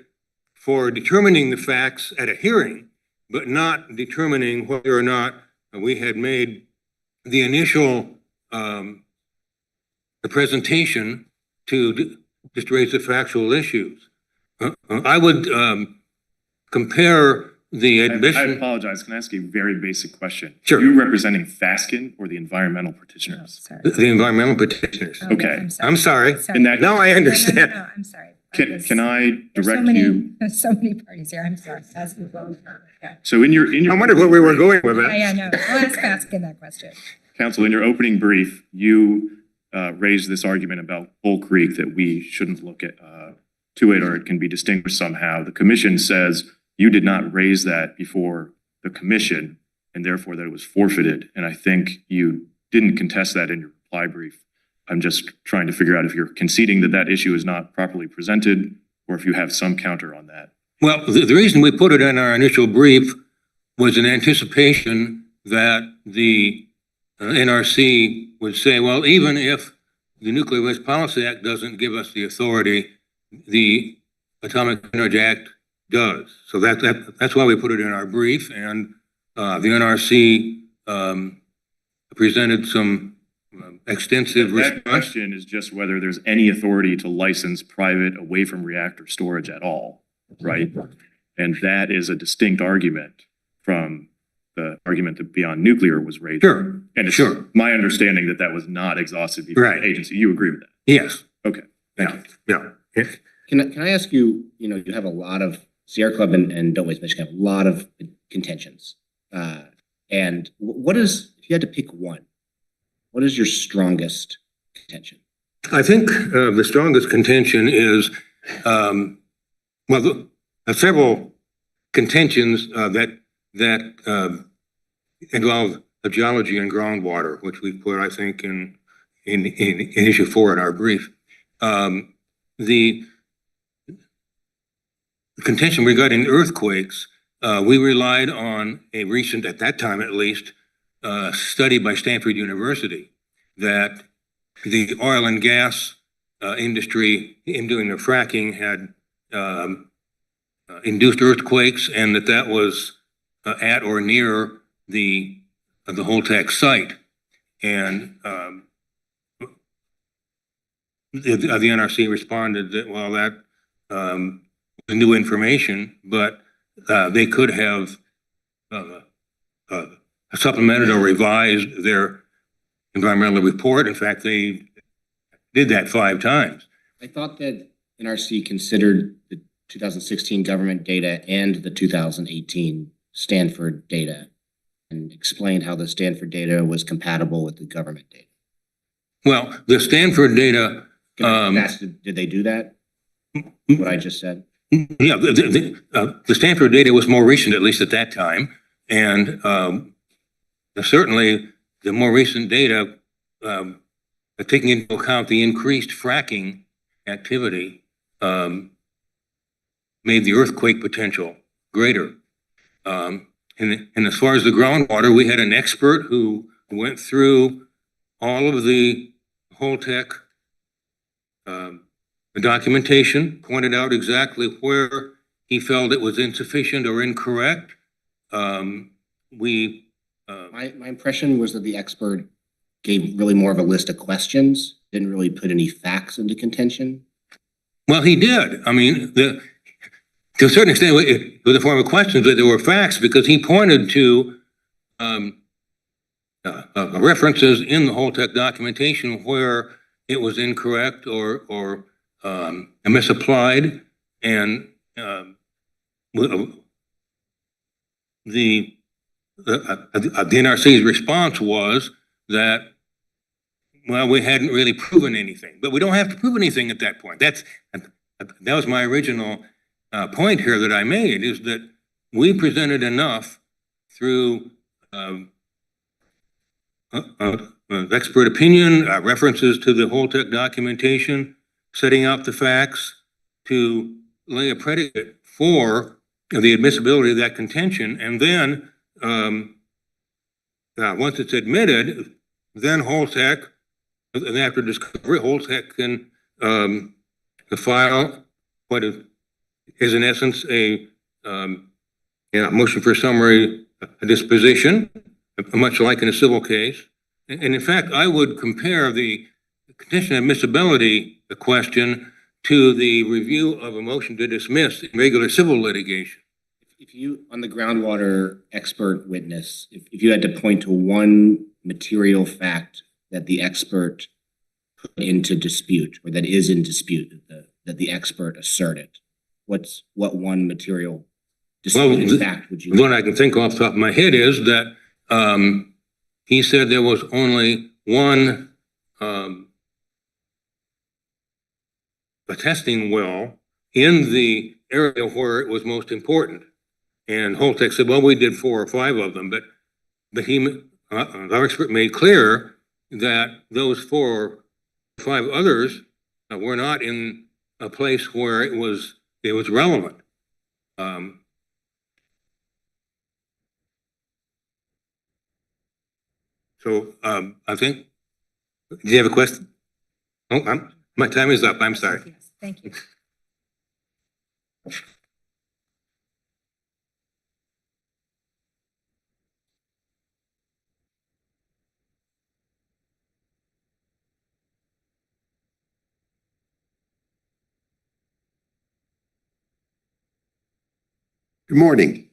Speaker 8: for determining the facts at a hearing, but not determining whether or not we had made the initial the presentation to just raise the factual issues. I would compare the
Speaker 6: I
Speaker 8: admission.
Speaker 6: apologize. Can I ask a very basic question?
Speaker 8: Sure.
Speaker 6: Are you representing Fasken or the environmental petitioners?
Speaker 3: Sorry.
Speaker 8: The environmental petitioners.
Speaker 3: Oh,
Speaker 6: Okay.
Speaker 8: I'm sorry.
Speaker 3: Sorry.
Speaker 6: In that-
Speaker 8: Now I understand.
Speaker 3: No, I'm sorry.
Speaker 6: Can I
Speaker 3: There's so
Speaker 6: direct
Speaker 3: many-
Speaker 6: you?
Speaker 3: There's so many parties here. I'm sorry. As we go. Yeah.
Speaker 6: So in your
Speaker 8: I wondered where we were going with
Speaker 3: Yeah,
Speaker 8: it.
Speaker 3: no. I'll ask Fasken that question.
Speaker 6: Counsel, in your opening brief, you raised this argument about Bull Creek that we shouldn't look at to it, or it can be distinguished somehow. The commission says you did not raise that before the commission, and therefore that it was forfeited. And I think you didn't contest that in your reply brief. I'm just trying to figure out if you're conceding that that issue is not properly presented, or if you have some counter on that.
Speaker 8: Well, the reason we put it in our initial brief was in anticipation that the NRC would say, well, even if the Nuclear Waste Policy Act doesn't give us the authority, the Atomic Energy Act does. So that's why we put it in our brief, and the NRC presented some extensive
Speaker 6: That
Speaker 8: response.
Speaker 6: question is just whether there's any authority to license private away from reactor storage at all, right? And that is a distinct argument from the argument that Beyond Nuclear was raised.
Speaker 8: Sure,
Speaker 6: And it's
Speaker 8: sure.
Speaker 6: my understanding that that was not exhausted before
Speaker 8: Right.
Speaker 6: the agency. You agree with that?
Speaker 8: Yes.
Speaker 6: Okay.
Speaker 8: Yeah, yeah.
Speaker 4: Can I ask you, you have a lot of, Sierra Club and Don't Waste Michigan have a lot of contentions. And if you had to pick one, what is your strongest contention?
Speaker 8: I think the strongest contention is, several contentions that involve the geology and groundwater, which we put, I think, in issue 4 in our brief. The contention regarding earthquakes, we relied on a recent, at that time at least, study by Stanford University that the oil and gas industry in doing the fracking had induced earthquakes, and that was at or near the Holtec site. And the NRC responded that, well, that was new information, but they could have supplemented or revised their environmental report. In fact, they did that 5 times.
Speaker 4: I thought that NRC considered the 2016 government data and the 2018 Stanford data and explained how the Stanford data was compatible with the government data.
Speaker 8: Well, the Stanford data.
Speaker 4: Did they do that? What I just said?
Speaker 8: Yeah, the Stanford data was more recent, at least at that time. And certainly the more recent data, taking into account the increased fracking activity, made the earthquake potential greater. And as far as the groundwater, we had an expert who went through all of the Holtec documentation, pointed out exactly where he felt it was insufficient or incorrect. My
Speaker 4: impression was that the expert gave really more of a list of questions, didn't really put any facts into contention.
Speaker 8: Well, he did. I mean, to a certain extent, it was a form of questions, but there were facts because he pointed to references in the Holtec documentation where it was incorrect or misapplied, and the NRC's response was that, well, we hadn't really proven anything, but we don't have to prove anything at that point. That was my original point here that I made, is that we presented enough through expert opinion, references to the Holtec documentation, setting out the facts to lay a predicate for the admissibility of that contention. And then once it's admitted, then Holtec, and after discovery, Holtec can file what is in essence a motion for summary disposition, much like in a civil case. And in fact, I would compare the contention admissibility question to the review of a motion to dismiss in regular civil litigation.
Speaker 4: If you, on the groundwater expert witness, if you had to point to one material fact that the expert put into dispute, or that is in dispute, that the expert asserted, what one material disputed fact would you?
Speaker 8: The one I can think off the top of my head is that he said there was only one a testing well in the area where it was most important. And Holtec said, well, we did 4 or 5 of them, but our expert made clear that those 4 or 5 others were not in a place where it was relevant. So I think, do you have a question? Oh, my time is up. I'm sorry.
Speaker 3: Yes, thank you.
Speaker 9: Good morning.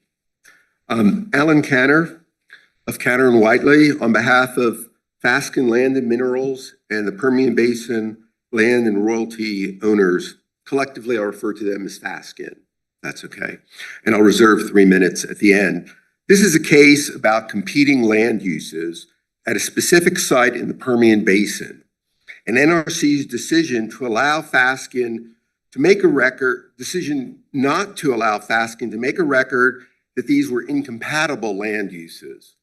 Speaker 9: Alan Canner of Canner and Whiteley on behalf of Fasken Land and Minerals and the Permian Basin Land and Royalty Owners. Collectively, I'll refer to them as Fasken. That's okay. And I'll reserve 3 minutes at the end This is a case about competing land uses at a specific site in the Permian Basin. An NRC's decision to allow Fasken to make a record, decision not to allow Fasken to make a record that these were incompatible land uses.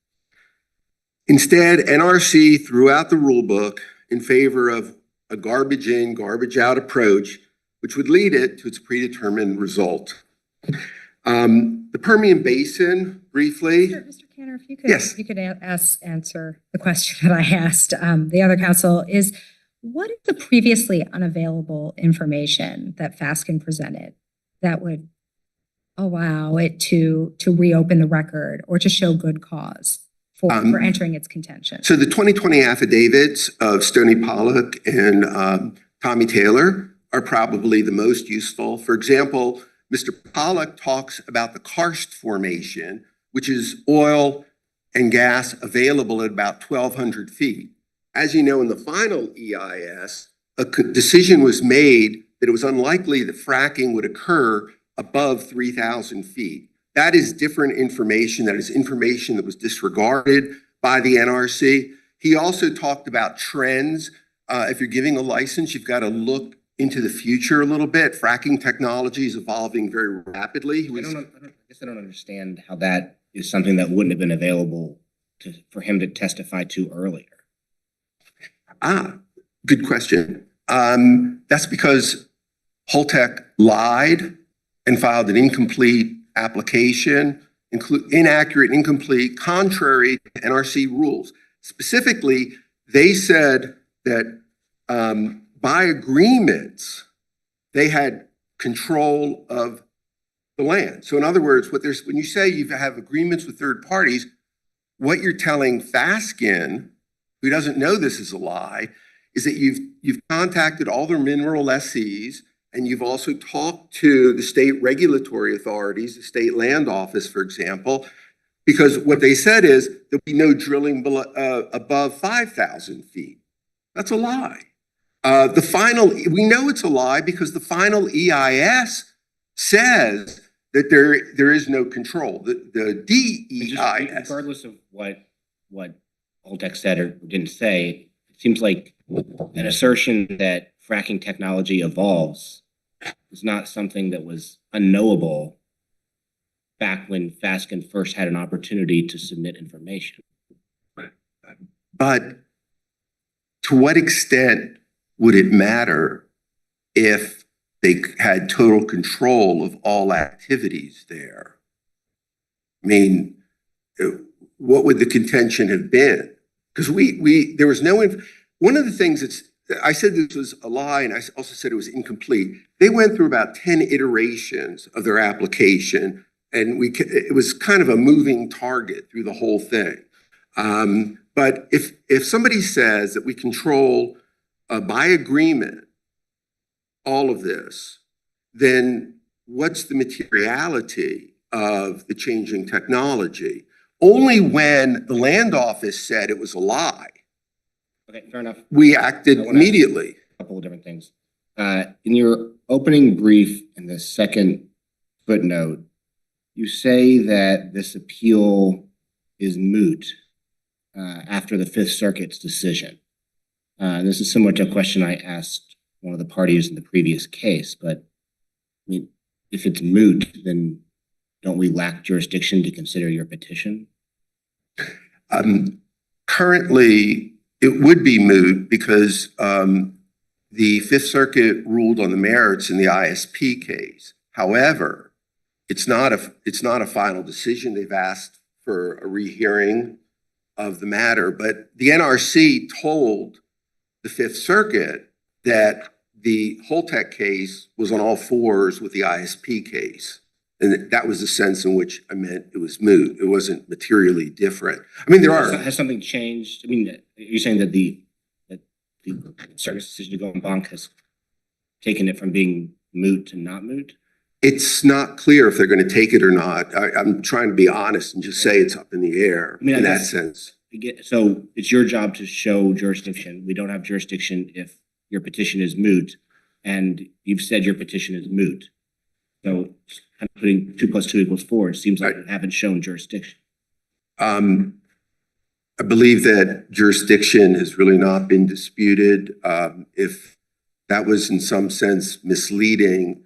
Speaker 9: Instead, NRC threw out the rule book in favor of a garbage in, garbage out approach, which would lead it to its predetermined result. The Permian Basin, briefly.
Speaker 3: Mr. Cantor, if you could,
Speaker 9: Yes.
Speaker 3: if you could answer the question that I asked the other counsel is, what is the previously unavailable information that Fasken presented that would allow it to reopen the record or to show good cause for entering its contention?
Speaker 9: So the 2020 affidavits of Stoney Pollock and Tommy Taylor are probably the most useful. For example, Mr. Pollock talks about the karst formation, which is oil and gas available at about 1,200 feet. As you know, in the final EIS, a decision was made that it was unlikely that fracking would occur above 3,000 feet. That is different information. That is information that was disregarded by the NRC. He also talked about trends. If you're giving a license, you've got to look into the future a little bit. Fracking technology is evolving very rapidly.
Speaker 4: I guess I don't understand how that is something that wouldn't have been available for him to testify to earlier.
Speaker 9: Good question. That's because Holtec lied and filed an incomplete application, inaccurate, incomplete, contrary to NRC rules. Specifically, they said that by agreements, they had control of the land. So in other words, when you say you have agreements with third parties, what you're telling Fasken, who doesn't know this is a lie, is that you've contacted all their mineral lessees, and you've also talked to the state regulatory authorities, the state land office, for example, because what they said is there'll be no drilling above 5,000 feet. That's a lie. We know it's a lie because the final EIS says that there is no control. The DEIS.
Speaker 4: Regardless of what Holtec said or didn't say, it seems like an assertion that fracking technology evolves is not something that was unknowable back when Fasken first had an opportunity to submit information.
Speaker 9: But to what extent would it matter if they had total control of all activities there? I mean, what would the contention have been? Because there was no, one of the things I said this was a lie, and I also said it was incomplete. They went through about 10 iterations of their application, and it was kind of a moving target through the whole thing. But if somebody says that we control by agreement all of this, then what's the materiality of the changing technology? Only when the land office said it was a lie,
Speaker 4: Okay, fair enough.
Speaker 9: we acted immediately.
Speaker 4: A couple of different things. In your opening brief in the second footnote, you say that this appeal is moot after the Fifth Circuit's decision. This is similar to a question I asked one of the parties in the previous case, but I mean, if it's moot, then don't we lack jurisdiction to consider your petition?
Speaker 9: Currently, it would be moot because the Fifth Circuit ruled on the merits in the ISP case. However, it's not a final decision. They've asked for a rehearing of the matter, but the NRC told the Fifth Circuit that the Holtec case was on all fours with the ISP case. And that was the sense in which I meant it was moot. It wasn't materially different. I mean,
Speaker 4: Has something changed? I mean, you're saying that the Circuit's decision to go en banc has taken it from being moot to not moot?
Speaker 9: It's not clear if they're going to take it or not. I'm trying to be honest and just say it's up in the air in that sense.
Speaker 4: So it's your job to show jurisdiction. We don't have jurisdiction if your petition is moot, and you've said your petition is moot. So kind of putting 2 + 2 = 4, it seems like you haven't shown jurisdiction.
Speaker 9: I believe that jurisdiction has really not been disputed. If that was in some sense misleading,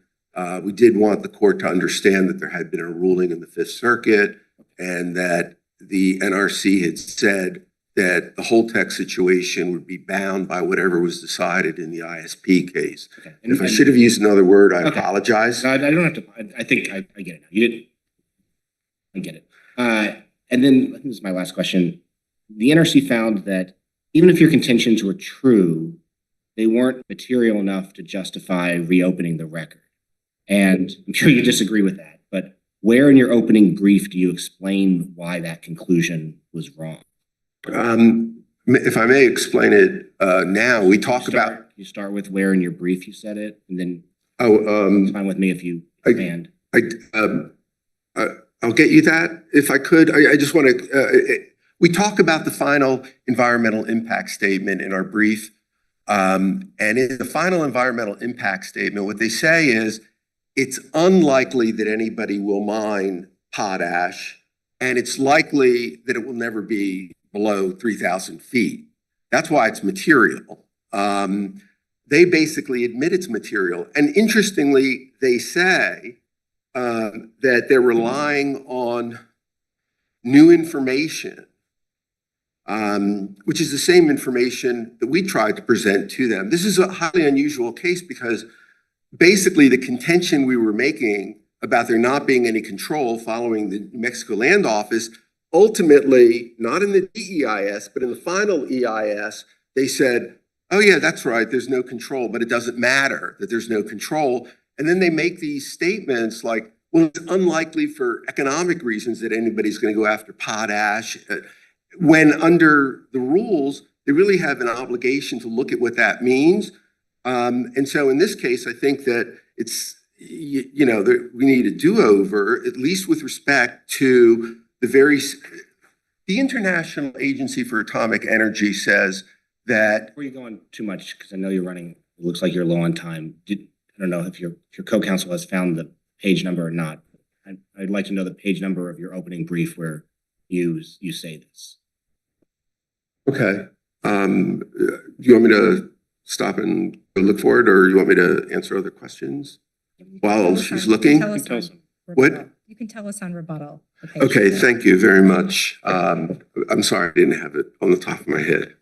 Speaker 9: we did want the court to understand that there had been a ruling in the Fifth Circuit and that the NRC had said that the whole text situation would be bound by whatever was decided in the ISP case.
Speaker 4: Okay.
Speaker 9: And if I should have used another word, I
Speaker 4: Okay.
Speaker 9: apologize.
Speaker 4: No, I don't have to, I think I get it now. You didn't, I get it. And then, this is my last question. The NRC found that even if your contentions were true, they weren't material enough to justify reopening the record. And I'm sure you disagree with that, but where in your opening brief do you explain why that conclusion was wrong?
Speaker 9: If I may explain it now, we talk about.
Speaker 4: You start with where in your brief you said it, and then
Speaker 9: Oh,
Speaker 4: it's fine with me if you expand.
Speaker 9: I'll get you that if I could. I just want to. We talk about the final environmental impact statement in our brief, and in the final environmental impact statement, what they say is it's unlikely that anybody will mine potash, and it's likely that it will never be below 3,000 feet. That's why it's material. They basically admit it's material. And interestingly, they say that they're relying on new information, which is the same information that we tried to present to them. This is a highly unusual case because basically the contention we were making about there not being any control following the New Mexico Land Office, ultimately, not in the DEIS, but in the final EIS, they said, oh yeah, that's right, there's no control, but it doesn't matter that there's no control. And then they make these statements like, well, it's unlikely for economic reasons that anybody's going to go after potash. When under the rules, they really have an obligation to look at what that means. And so in this case, I think that it's, you know, we need a do-over, at least with respect to the International Agency for Atomic Energy says that.
Speaker 4: Before you go on too much, because I know you're running, it looks like you're low on time. I don't know if your co-counsel has found the page number or not. I'd like to know the page number of your opening brief where you say this.
Speaker 9: Okay. Do you want me to stop and go look for it, or you want me to answer other questions while she's looking? What?
Speaker 3: You can tell us on rebuttal.
Speaker 9: Okay, thank you very much. I'm sorry, I didn't have it on the top of my head.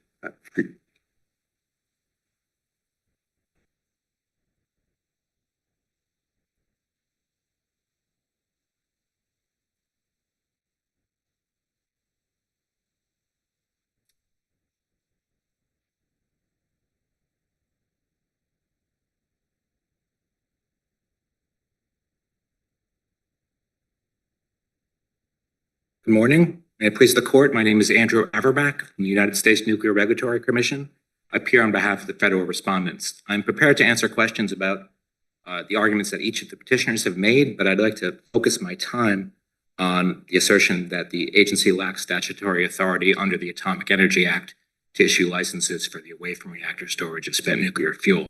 Speaker 10: Good morning. May it please the court, my name is Andrew Averbach from the United States Nuclear Regulatory Commission. I appear on behalf of the federal respondents. I'm prepared to answer questions about the arguments that each of the petitioners have made, but I'd like to focus my time on the assertion that the agency lacks statutory authority under the Atomic Energy Act to issue licenses for the away from reactor storage of spent nuclear fuel.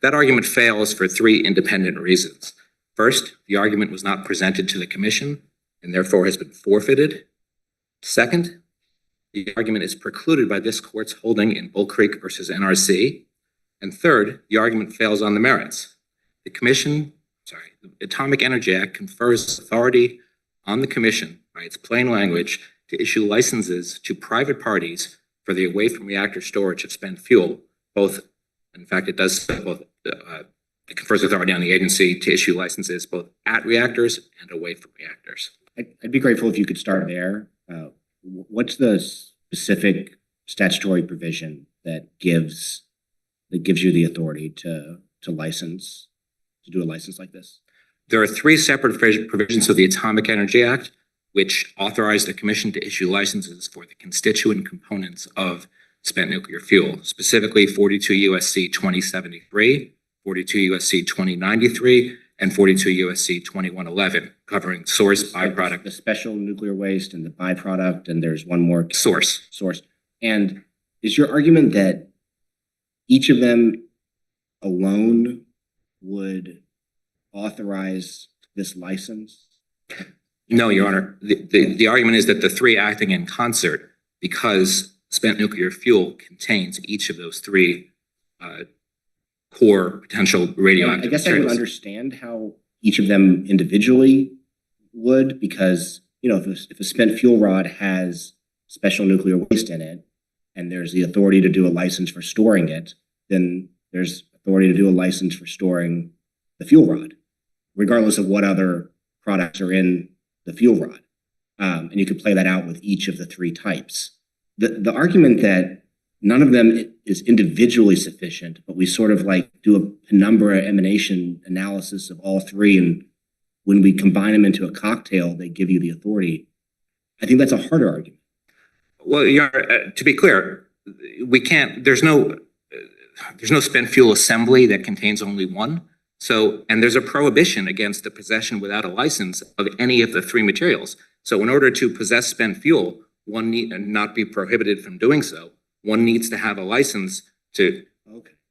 Speaker 10: That argument fails for three independent reasons. First, the argument was not presented to the commission and therefore has been forfeited. Second, the argument is precluded by this court's holding in Bull Creek versus NRC. And third, the argument fails on the merits. The Atomic Energy Act confers authority on the commission by its plain language to issue licenses to private parties for the away from reactor storage of spent fuel. In fact, it does both. It confers authority on the agency to issue licenses both at reactors and away from reactors.
Speaker 4: I'd be grateful if you could start there. What's the specific statutory provision that gives you the authority to do a license like this?
Speaker 10: There are three separate provisions of the Atomic Energy Act, which authorize the commission to issue licenses for the constituent components of spent nuclear fuel, specifically 42 USC 2073, 42 USC 2093, and 42 USC 2111, covering source, byproduct.
Speaker 4: The special nuclear waste and the byproduct, and there's one more.
Speaker 10: Source.
Speaker 4: And is your argument that each of them alone would authorize this license?
Speaker 10: No, Your Honor. The argument is that the three acting in concert, because spent nuclear fuel contains each of those three core potential radioactive
Speaker 4: I guess I would
Speaker 10: materials.
Speaker 4: understand how each of them individually would, because, you know, if a spent fuel rod has special nuclear waste in it, and there's the authority to do a license for storing it, then there's authority to do a license for storing the fuel rod, regardless of what other products are in the fuel rod. And you could play that out with each of the three types. The argument that none of them is individually sufficient, but we sort of like do a penumbra emanation analysis of all three, and when we combine them into a cocktail, they give you the authority. I think that's a harder argument.
Speaker 10: Well, Your Honor, to be clear, we can't, there's no spent fuel assembly that contains only one. So, and there's a prohibition against the possession without a license of any of the three materials. So in order to possess spent fuel, one need not be prohibited from doing so. One needs to have a license to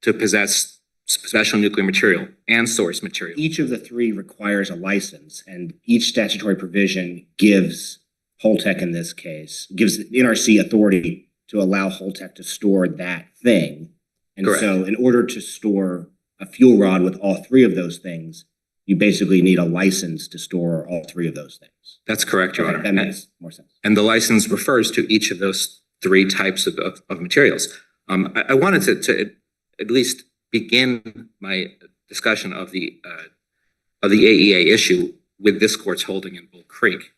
Speaker 10: possess special nuclear material and source material.
Speaker 4: Each of the three requires a license, and each statutory provision gives Holtec, in this case, gives the NRC authority to allow Holtec to store that thing. And
Speaker 10: Correct.
Speaker 4: so in order to store a fuel rod with all three of those things, you basically need a license to store all three of those things.
Speaker 10: That's correct, Your
Speaker 4: Okay,
Speaker 10: Honor.
Speaker 4: that makes more sense.
Speaker 10: And the license refers to each of those three types of materials. I wanted to at least begin my discussion of the AEA issue with this court's holding in Bull Creek.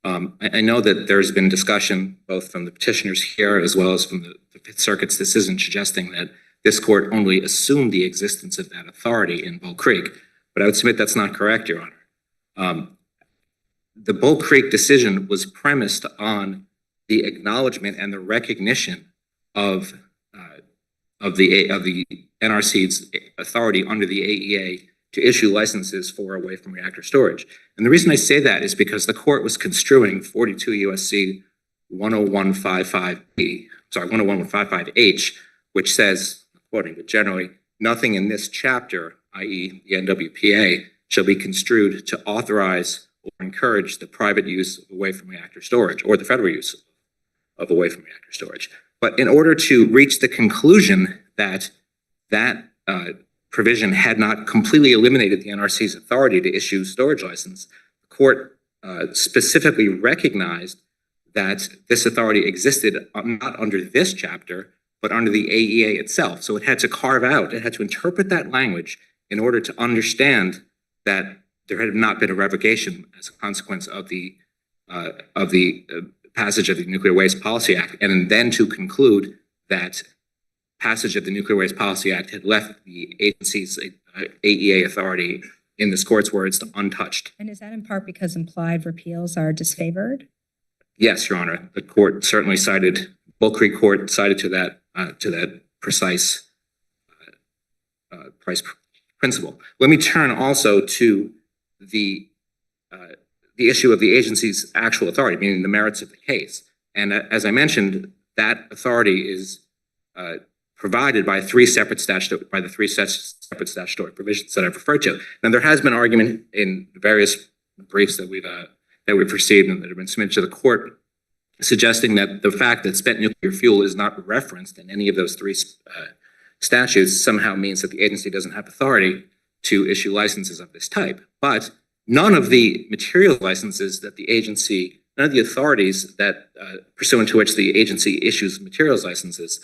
Speaker 10: I know that there's been discussion both from the petitioners here as well as from the Fifth Circuit's decision suggesting that this court only assumed the existence of that authority in Bull Creek, but I would submit that's not correct, Your Honor. The Bull Creek decision was premised on the acknowledgement and the recognition of the NRC's authority under the AEA to issue licenses for away from reactor storage. And the reason I say that is because the court was construing 42 USC 10155H, which says, quoting, but generally, nothing in this chapter, i.e. the NWPA, shall be construed to authorize or encourage the private use of away from reactor storage or the federal use of away from reactor storage. But in order to reach the conclusion that that provision had not completely eliminated the NRC's authority to issue storage license, the court specifically recognized that this authority existed not under this chapter, but under the AEA itself. So it had to carve out, it had to interpret that language in order to understand that there had not been a revocation as a consequence of the passage of the Nuclear Waste Policy Act, and then to conclude that passage of the Nuclear Waste Policy Act had left the agency's AEA authority, in this court's words, untouched.
Speaker 3: And is that in part because implied repeals are disfavored?
Speaker 10: Yes, Your Honor. The court certainly cited, Bull Creek Court cited to that precise principle. Let me turn also to the issue of the agency's actual authority, meaning the merits of the case. And as I mentioned, that authority is provided by the three separate statutory provisions that I've referred to. Now, there has been argument in various briefs that we've received and that have been submitted to the court, suggesting that the fact that spent nuclear fuel is not referenced in any of those three statutes somehow means that the agency doesn't have authority to issue licenses of this type. But none of the material licenses that the agency, none of the authorities that pursuant to which the agency issues materials licenses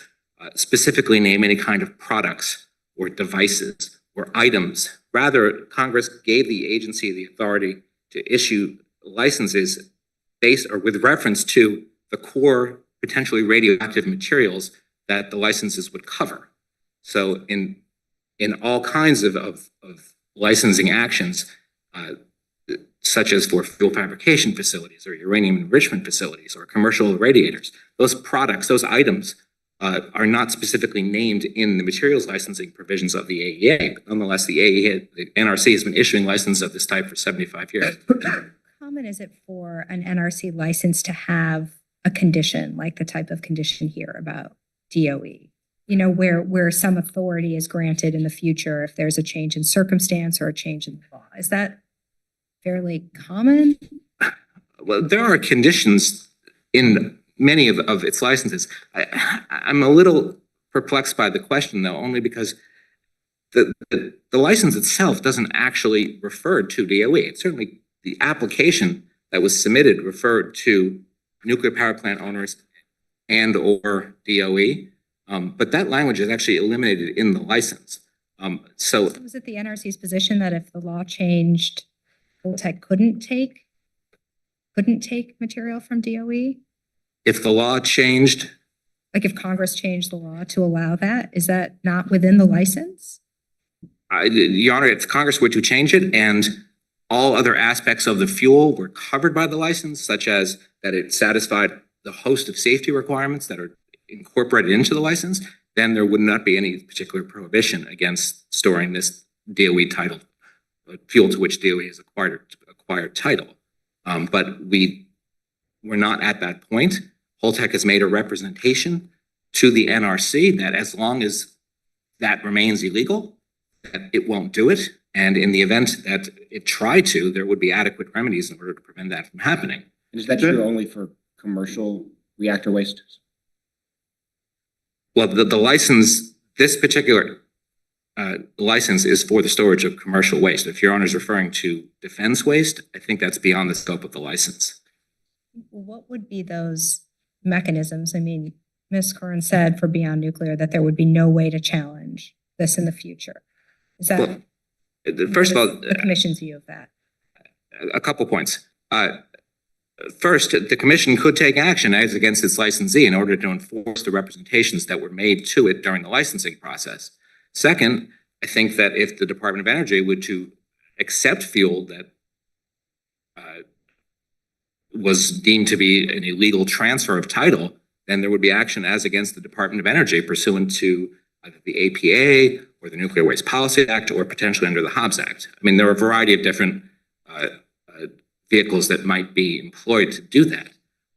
Speaker 10: specifically name any kind of products or devices or items. Rather, Congress gave the agency the authority to issue licenses based or with reference to the core potentially radioactive materials that the licenses would cover. So in all kinds of licensing actions, such as for fuel fabrication facilities or uranium enrichment facilities or commercial radiators, those products, those items are not specifically named in the materials licensing provisions of the AEA. But nonetheless, the AEA, the NRC has been issuing licenses of this type for 75 years.
Speaker 3: How common is it for an NRC license to have a condition, like the type of condition here about DOE? You know, where some authority is granted in the future if there's a change in circumstance or a change in law. Is that fairly common?
Speaker 10: Well, there are conditions in many of its licenses. I'm a little perplexed by the question, though, only because the license itself doesn't actually refer to DOE. It's certainly the application that was submitted referred to nuclear power plant owners and or DOE, but that language is actually eliminated in the license. So
Speaker 3: Was it the NRC's position that if the law changed, Holtec couldn't take material from DOE?
Speaker 10: if the law changed,
Speaker 3: Like if Congress changed the law to allow that, is that not within the license?
Speaker 10: Your Honor, if Congress were to change it and all other aspects of the fuel were covered by the license, such as that it satisfied the host of safety requirements that are incorporated into the license, then there would not be any particular prohibition against storing this DOE title, fuel to which DOE has acquired title. But we're not at that point. Holtec has made a representation to the NRC that as long as that remains illegal, that it won't do it. And in the event that it tried to, there would be adequate remedies in order to prevent that from happening.
Speaker 4: And is that true only for commercial reactor waste?
Speaker 10: Well, the license, this particular license is for the storage of commercial waste. If Your Honor is referring to defense waste, I think that's beyond the scope of the license.
Speaker 3: What would be those mechanisms? I mean, Ms. Curran said for Beyond Nuclear that there would be no way to challenge this in the future. Is that
Speaker 10: Well, first of all,
Speaker 3: the Commission's view of that?
Speaker 10: a couple points. First, the Commission could take action as against its licensee in order to enforce the representations that were made to it during the licensing process. Second, I think that if the Department of Energy were to accept fuel that was deemed to be an illegal transfer of title, then there would be action as against the Department of Energy pursuant to either the APA or the Nuclear Waste Policy Act or potentially under the Hobbs Act. I mean, there are a variety of different vehicles that might be employed to do that.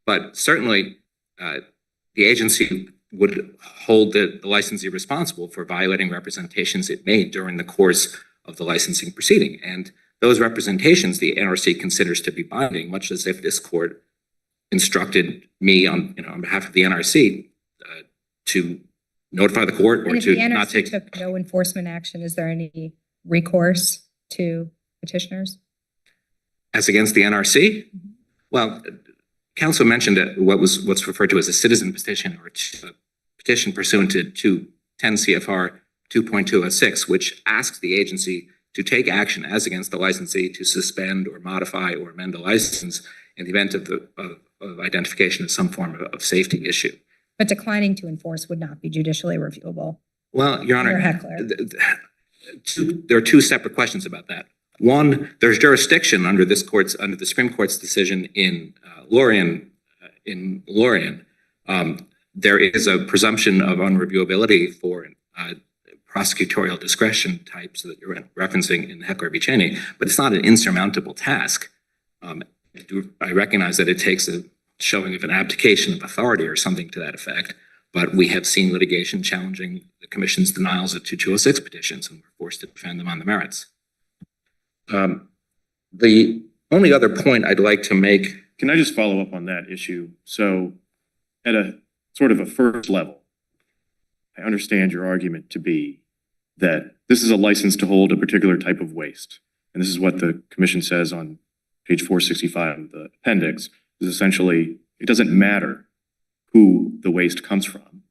Speaker 10: But certainly, the agency would hold the licensee responsible for violating representations it made during the course of the licensing proceeding. And those representations the NRC considers to be binding, much as if this court instructed me on behalf of the NRC to notify the court or
Speaker 3: And if
Speaker 10: to
Speaker 3: the NRC
Speaker 10: not take.
Speaker 3: took no enforcement action, is there any recourse to petitioners?
Speaker 10: As against the NRC? Well, counsel mentioned what's referred to as a citizen petition or a petition pursuant to 10 CFR 2.206, which asks the agency to take action as against the licensee to suspend or modify or amend the license in the event of identification of some form of safety issue.
Speaker 3: But declining to enforce would not be judicially reviewable.
Speaker 10: Well, Your Honor,
Speaker 3: You're a heckler.
Speaker 10: there are two separate questions about that. One, there's jurisdiction under the Supreme Court's decision in Lorien. There is a presumption of unreviewability for prosecutorial discretion types that you're referencing in Heckler v. Cheney, but it's not an insurmountable task. I recognize that it takes a showing of an abdication of authority or something to that effect, but we have seen litigation challenging the Commission's denials of 2206 petitions, and we're forced to defend them on the merits. The only other point I'd like to make.
Speaker 6: Can I just follow up on that issue? So at a sort of a first level, I understand your argument to be that this is a license to hold a particular type of waste. And this is what the Commission says on page 465 of the appendix, is essentially, it doesn't matter who the waste comes from.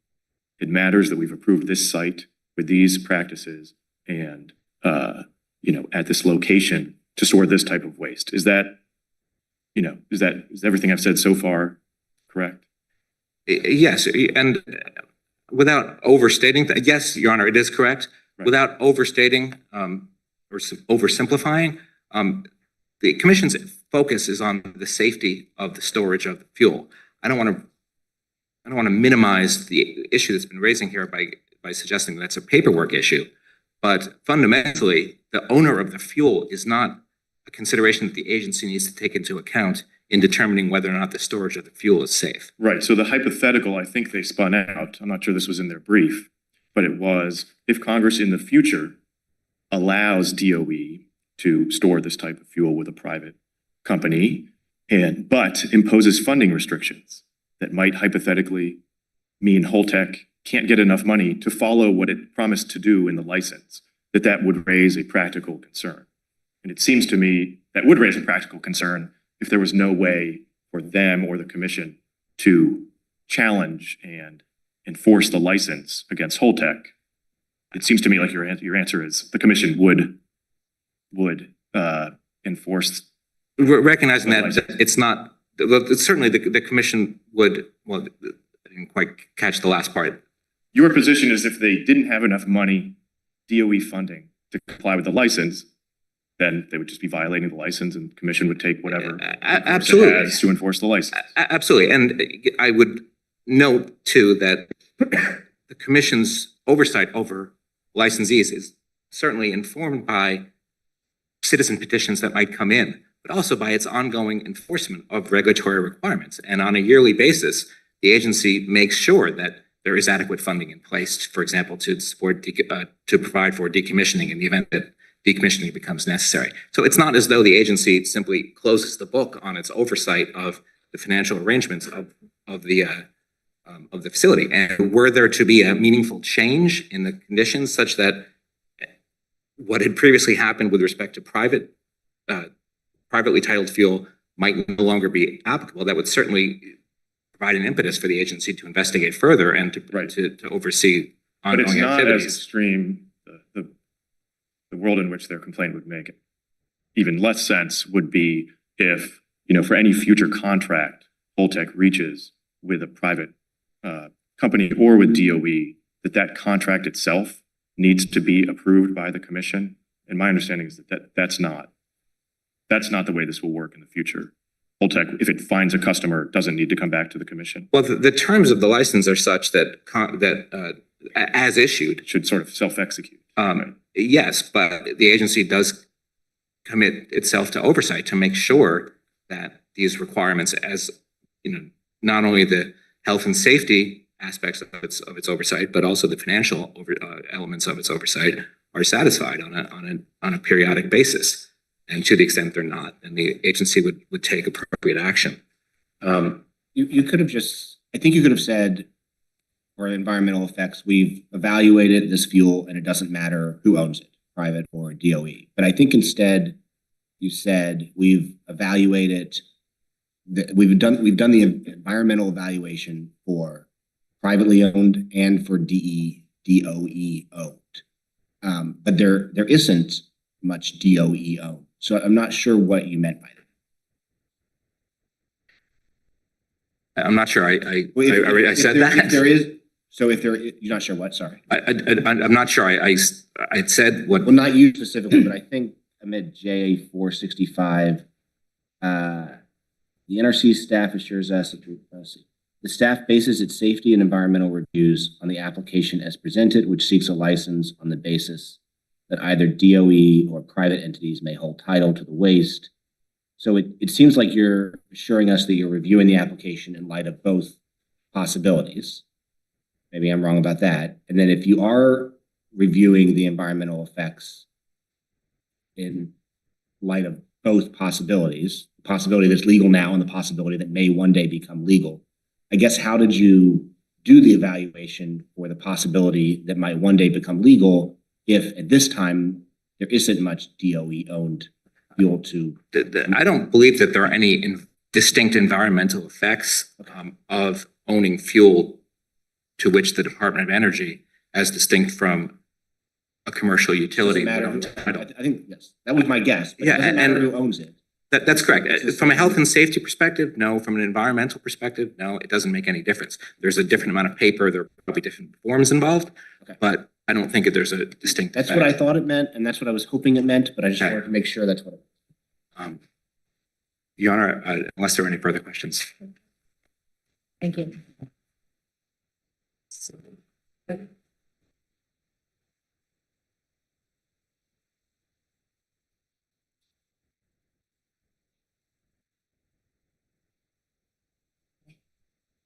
Speaker 6: It matters that we've approved this site with these practices and, at this location to store this type of waste. Is everything I've said so far correct?
Speaker 10: Yes, and without overstating, yes, Your Honor, it is correct. Right. Without overstating or oversimplifying, the Commission's focus is on the safety of the storage of the fuel. I don't want to minimize the issue that's been raising here by suggesting that it's a paperwork issue, but fundamentally, the owner of the fuel is not a consideration that the agency needs to take into account in determining whether or not the storage of the fuel is safe.
Speaker 6: Right. So the hypothetical, I think they spun out, I'm not sure this was in their brief, but it was if Congress in the future allows DOE to store this type of fuel with a private company, but imposes funding restrictions that might hypothetically mean Holtec can't get enough money to follow what it promised to do in the license, that would raise a practical concern. And it seems to me that would raise a practical concern if there was no way for them or the commission to challenge and enforce the license against Holtec. It seems to me like your answer is the commission would enforce.
Speaker 10: Recognizing that it's not, certainly the commission would, well, I didn't quite catch the last part.
Speaker 6: Your position is if they didn't have enough money, DOE funding, to comply with the license, then they would just be violating the license and the commission would take whatever
Speaker 10: Absolutely.
Speaker 6: it has to enforce the license.
Speaker 10: Absolutely. And I would note too that the commission's oversight over licensees is certainly informed by citizen petitions that might come in, but also by its ongoing enforcement of regulatory requirements. And on a yearly basis, the agency makes sure that there is adequate funding in place, for example, to support to provide for decommissioning in the event that decommissioning becomes necessary. So it's not as though the agency simply closes the book on its oversight of the financial arrangements of the facility. And were there to be a meaningful change in the conditions such that what had previously happened with respect to privately titled fuel might no longer be applicable, that would certainly provide an impetus for the agency to investigate further and to oversee ongoing activities.
Speaker 6: But it's not as extreme. The world in which their complaint would make even less sense would be if, for any future contract Holtec reaches with a private company or with DOE, that contract itself needs to be approved by the commission. And my understanding is that's not the way this will work in the future. Holtec, if it finds a customer, doesn't need to come back to the commission.
Speaker 10: Well, the terms of the license are such that as issued,
Speaker 6: it should sort of self-execute.
Speaker 10: Yes, but the agency does commit itself to oversight to make sure that these requirements, as not only the health and safety aspects of its oversight, but also the financial elements of its oversight are satisfied on a periodic basis. And to the extent they're not, then the agency would take appropriate action.
Speaker 4: You could have I think you could have said, for environmental effects, we've evaluated this fuel and it doesn't matter who owns it, private or DOE. But I think instead you said we've evaluated, we've done the environmental evaluation for privately owned and for DOE owned. But there isn't much DOE owned. So I'm not sure what you meant by that.
Speaker 10: I'm not sure I said that.
Speaker 4: If there is, so if you're not sure what, sorry.
Speaker 10: I'm not sure I said what.
Speaker 4: Well, not you specifically, but I think amid JA 465, the NRC staff assures us that the staff bases its safety and environmental reviews on the application as presented, which seeks a license on the basis that either DOE or private entities may hold title to the waste. So it seems like you're assuring us that you're reviewing the application in light of both possibilities. Maybe I'm wrong about that. And then if you are reviewing the environmental effects in light of both possibilities, the possibility that's legal now and the possibility that may one day become legal, I guess how did you do the evaluation for the possibility that might one day become legal if at this time there isn't much DOE owned fuel to?
Speaker 10: I don't believe that there are any distinct environmental effects of owning fuel to which the Department of Energy, as distinct from a commercial utility.
Speaker 4: I think, yes, that was my guess. But it doesn't matter who owns it.
Speaker 10: That's correct. From a health and safety perspective, no. From an environmental perspective, no, it doesn't make any difference. There's a different amount of paper. There are probably different forms involved, but I don't think that there's a distinct
Speaker 4: That's
Speaker 10: effect.
Speaker 4: what I thought it meant, and that's what I was hoping it meant, but I just wanted to make sure that's what it
Speaker 10: meant. Your Honor, unless there are any further questions.
Speaker 1: Thank you.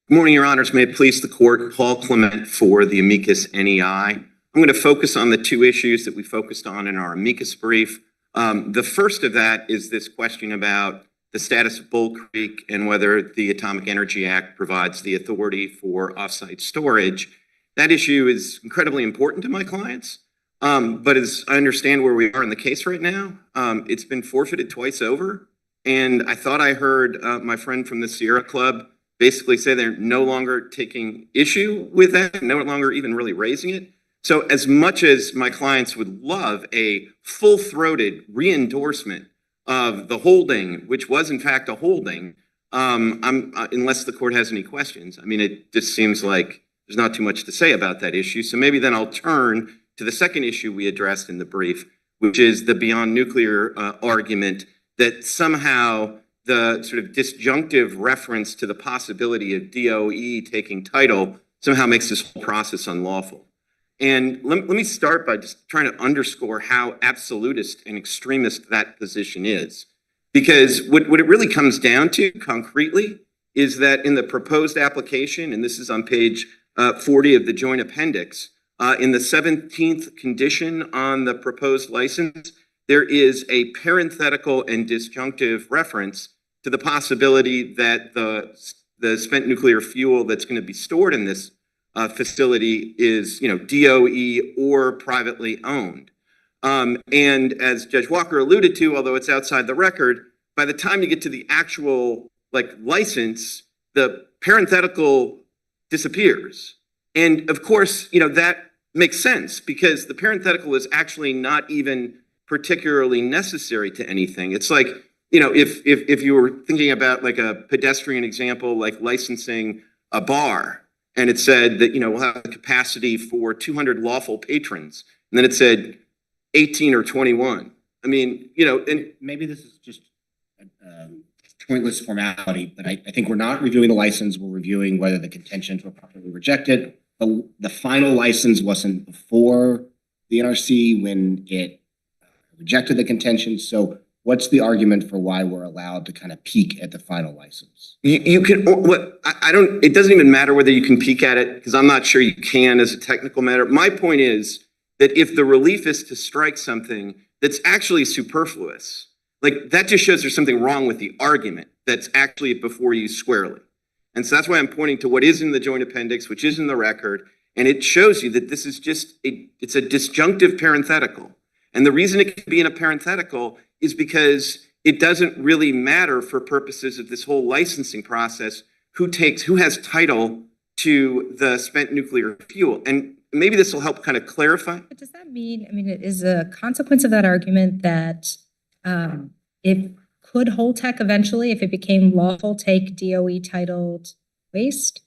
Speaker 11: Good morning, Your Honors. May it please the court, Paul Clement for the amicus NEI. I'm going to focus on the two issues that we focused on in our amicus brief. The first of that is this question about the status of Bull Creek, and whether the Atomic Energy Act provides the authority for offsite storage. That issue is incredibly important to my clients. But as I understand where we are in the case right now, it's been forfeited twice over. And I thought I heard my friend from the Sierra Club basically say they're no longer taking issue with that, no longer even really raising it. So as much as my clients would love a full-throated re-endorsement of the holding, which was in fact a holding, unless the court has any questions. I mean, it just seems like there's not too much to say about that issue. So maybe then I'll turn to the second issue we addressed in the brief, which is the beyond nuclear argument that somehow the sort of disjunctive reference to the possibility of DOE taking title somehow makes this whole process unlawful. And let me start by just trying to underscore how absolutist and extremist that position is. Because what it really comes down to concretely is that in the proposed application, and this is on page 40 of the joint appendix, in the 17th condition on the proposed license, there is a parenthetical and disjunctive reference to the possibility that the spent nuclear fuel that's going to be stored in this facility is, DOE or privately owned. And as Judge Walker alluded to, although it's outside the record, by the time you get to the actual license, the parenthetical disappears. And of course, that makes sense because the parenthetical is actually not even particularly necessary to anything. It's like, if you were thinking about like a pedestrian example, like licensing a bar, and it said that, we'll have a capacity for 200 lawful patrons, and then it said 18 or 21. I mean, and
Speaker 4: Maybe this is just a pointless formality, but I think we're not reviewing the license. We're reviewing whether the contentions were properly rejected. The final license wasn't before the NRC when it rejected the contentions. So what's the argument for why we're allowed to kind of peek at the final license?
Speaker 11: You can, it doesn't even matter whether you can peek at it, because I'm not sure you can as a technical matter. My point is that if the relief is to strike something that's actually superfluous, that just shows there's something wrong with the argument that's actually before you squarely. And so that's why I'm pointing to what is in the joint appendix, which is in the record, and it shows you that this is just it's a disjunctive parenthetical. And the reason it can be in a parenthetical is because it doesn't really matter for purposes of this whole licensing process who has title to the spent nuclear fuel. And maybe this will help kind of clarify.
Speaker 3: But does that mean, it is a consequence of that argument that if could Holtec eventually, if it became lawful, take DOE titled waste?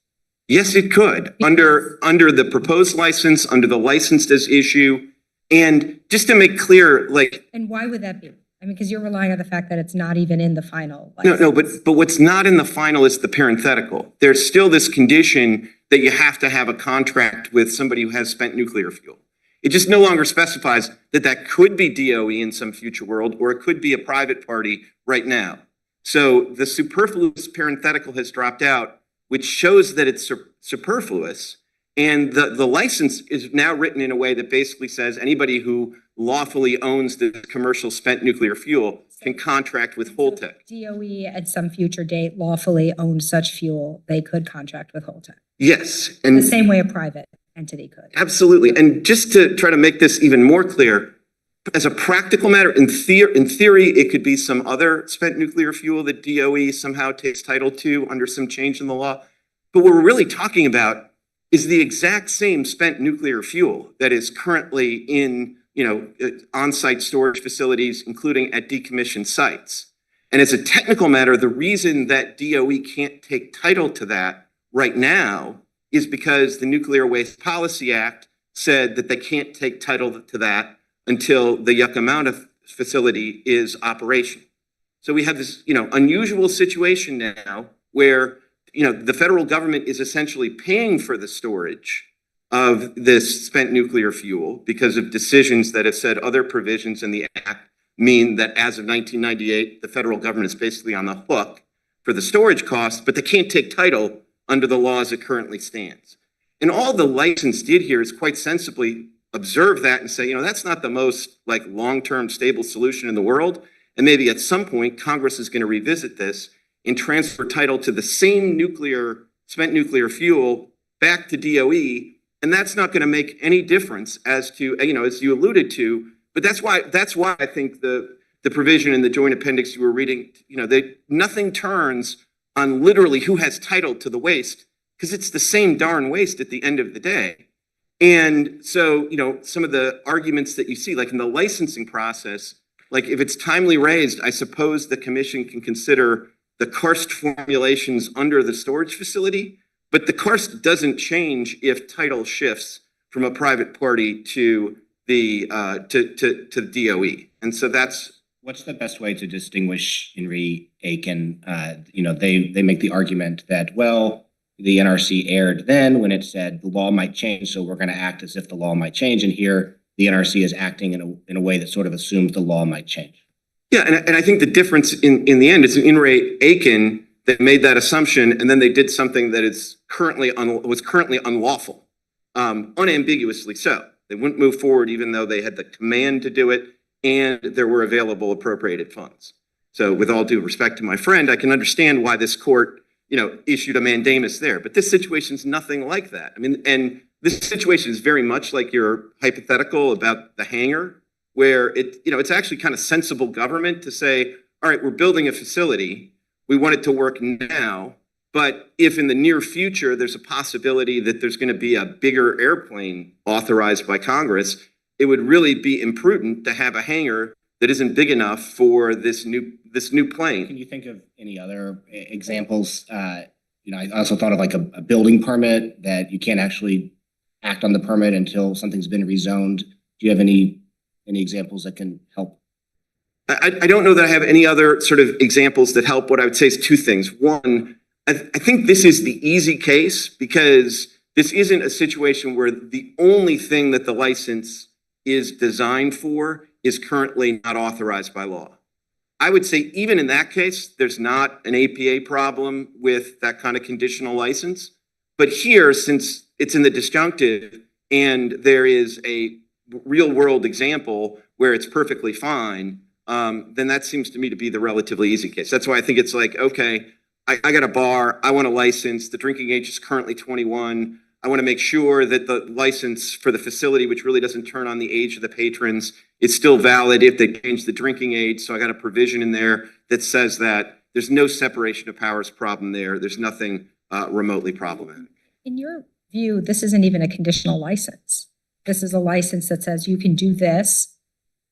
Speaker 11: Yes, it could, under the proposed license, under the licensed as issue. And just to make clear,
Speaker 3: And why would that be? Because you're relying on the fact that it's not even in the final license.
Speaker 11: No, but what's not in the final is the parenthetical. There's still this condition that you have to have a contract with somebody who has spent nuclear fuel. It just no longer specifies that could be DOE in some future world, or it could be a private party right now. So the superfluous parenthetical has dropped out, which shows that it's superfluous. And the license is now written in a way that basically says anybody who lawfully owns the commercial spent nuclear fuel can contract with Holtec.
Speaker 3: DOE at some future date lawfully owned such fuel, they could contract with Holtec.
Speaker 11: Yes.
Speaker 3: The same way a private entity could.
Speaker 11: Absolutely. And just to try to make this even more clear, as a practical matter, in theory, it could be some other spent nuclear fuel that DOE somehow takes title to under some change in the law. But what we're really talking about is the exact same spent nuclear fuel that is currently in, on-site storage facilities, including at decommissioned sites. And as a technical matter, the reason that DOE can't take title to that right now is because the Nuclear Waste Policy Act said that they can't take title to that until the Yucca Mountain facility is operational. So we have this, unusual situation now where, the federal government is essentially paying for the storage of this spent nuclear fuel because of decisions that have said other provisions in the act mean that as of 1998, the federal government is basically on the hook for the storage costs, but they can't take title under the law as it currently stands. And all the license did here is quite sensibly observe that and say, that's not the most long-term stable solution in the world. And maybe at some point, Congress is going to revisit this and transfer title to the same spent nuclear fuel back to DOE. And that's not going to make any difference as to, as you alluded to, but that's why I think the provision in the joint appendix you were reading, nothing turns on literally who has title to the waste, because it's the same darn waste at the end of the day. And so, some of the arguments that you see, like in the licensing process, like if it's timely raised, I suppose the commission can consider the karst formulations under the storage facility, but the karst doesn't change if title shifts from a private party to the to DOE. And so that's
Speaker 4: What's the best way to distinguish Henry Aiken? They make the argument that, well, the NRC erred then when it said the law might change, so we're going to act as if the law might change. And here, the NRC is acting in a way that sort of assumes the law might change.
Speaker 11: Yeah, and I think the difference in the end is Henry Aiken that made that assumption, and then they did something that was currently unlawful, unambiguously so. They wouldn't move forward even though they had the command to do it and there were available appropriated funds. So with all due respect to my friend, I can understand why this court, issued a mandamus there, but this situation is nothing like that. I mean, and this situation is very much like your hypothetical about the hangar, where it's actually kind of sensible government to say, all right, we're building a facility. We want it to work now, but if in the near future, there's a possibility that there's going to be a bigger airplane authorized by Congress, it would really be imprudent to have a hangar that isn't big enough for this new plane.
Speaker 4: Can you think of any other examples? I also thought of like a building permit that you can't actually act on the permit until something's been rezoned. Do you have any examples that can help?
Speaker 11: I don't know that I have any other sort of examples that help. What I would say is two things. One, I think this is the easy case because this isn't a situation where the only thing that the license is designed for is currently not authorized by law. I would say even in that case, there's not an APA problem with that kind of conditional license. But here, since it's in the disjunctive and there is a real world example where it's perfectly fine, then that seems to me to be the relatively easy case. That's why I think it's like, okay, I got a bar, I want a license, the drinking age is currently 21. I want to make sure that the license for the facility, which really doesn't turn on the age of the patrons, is still valid if they change the drinking age. So I got a provision in there that says that there's no separation of powers problem there. There's nothing remotely problematic.
Speaker 3: In your view, this isn't even a conditional license. This is a license that says you can do this,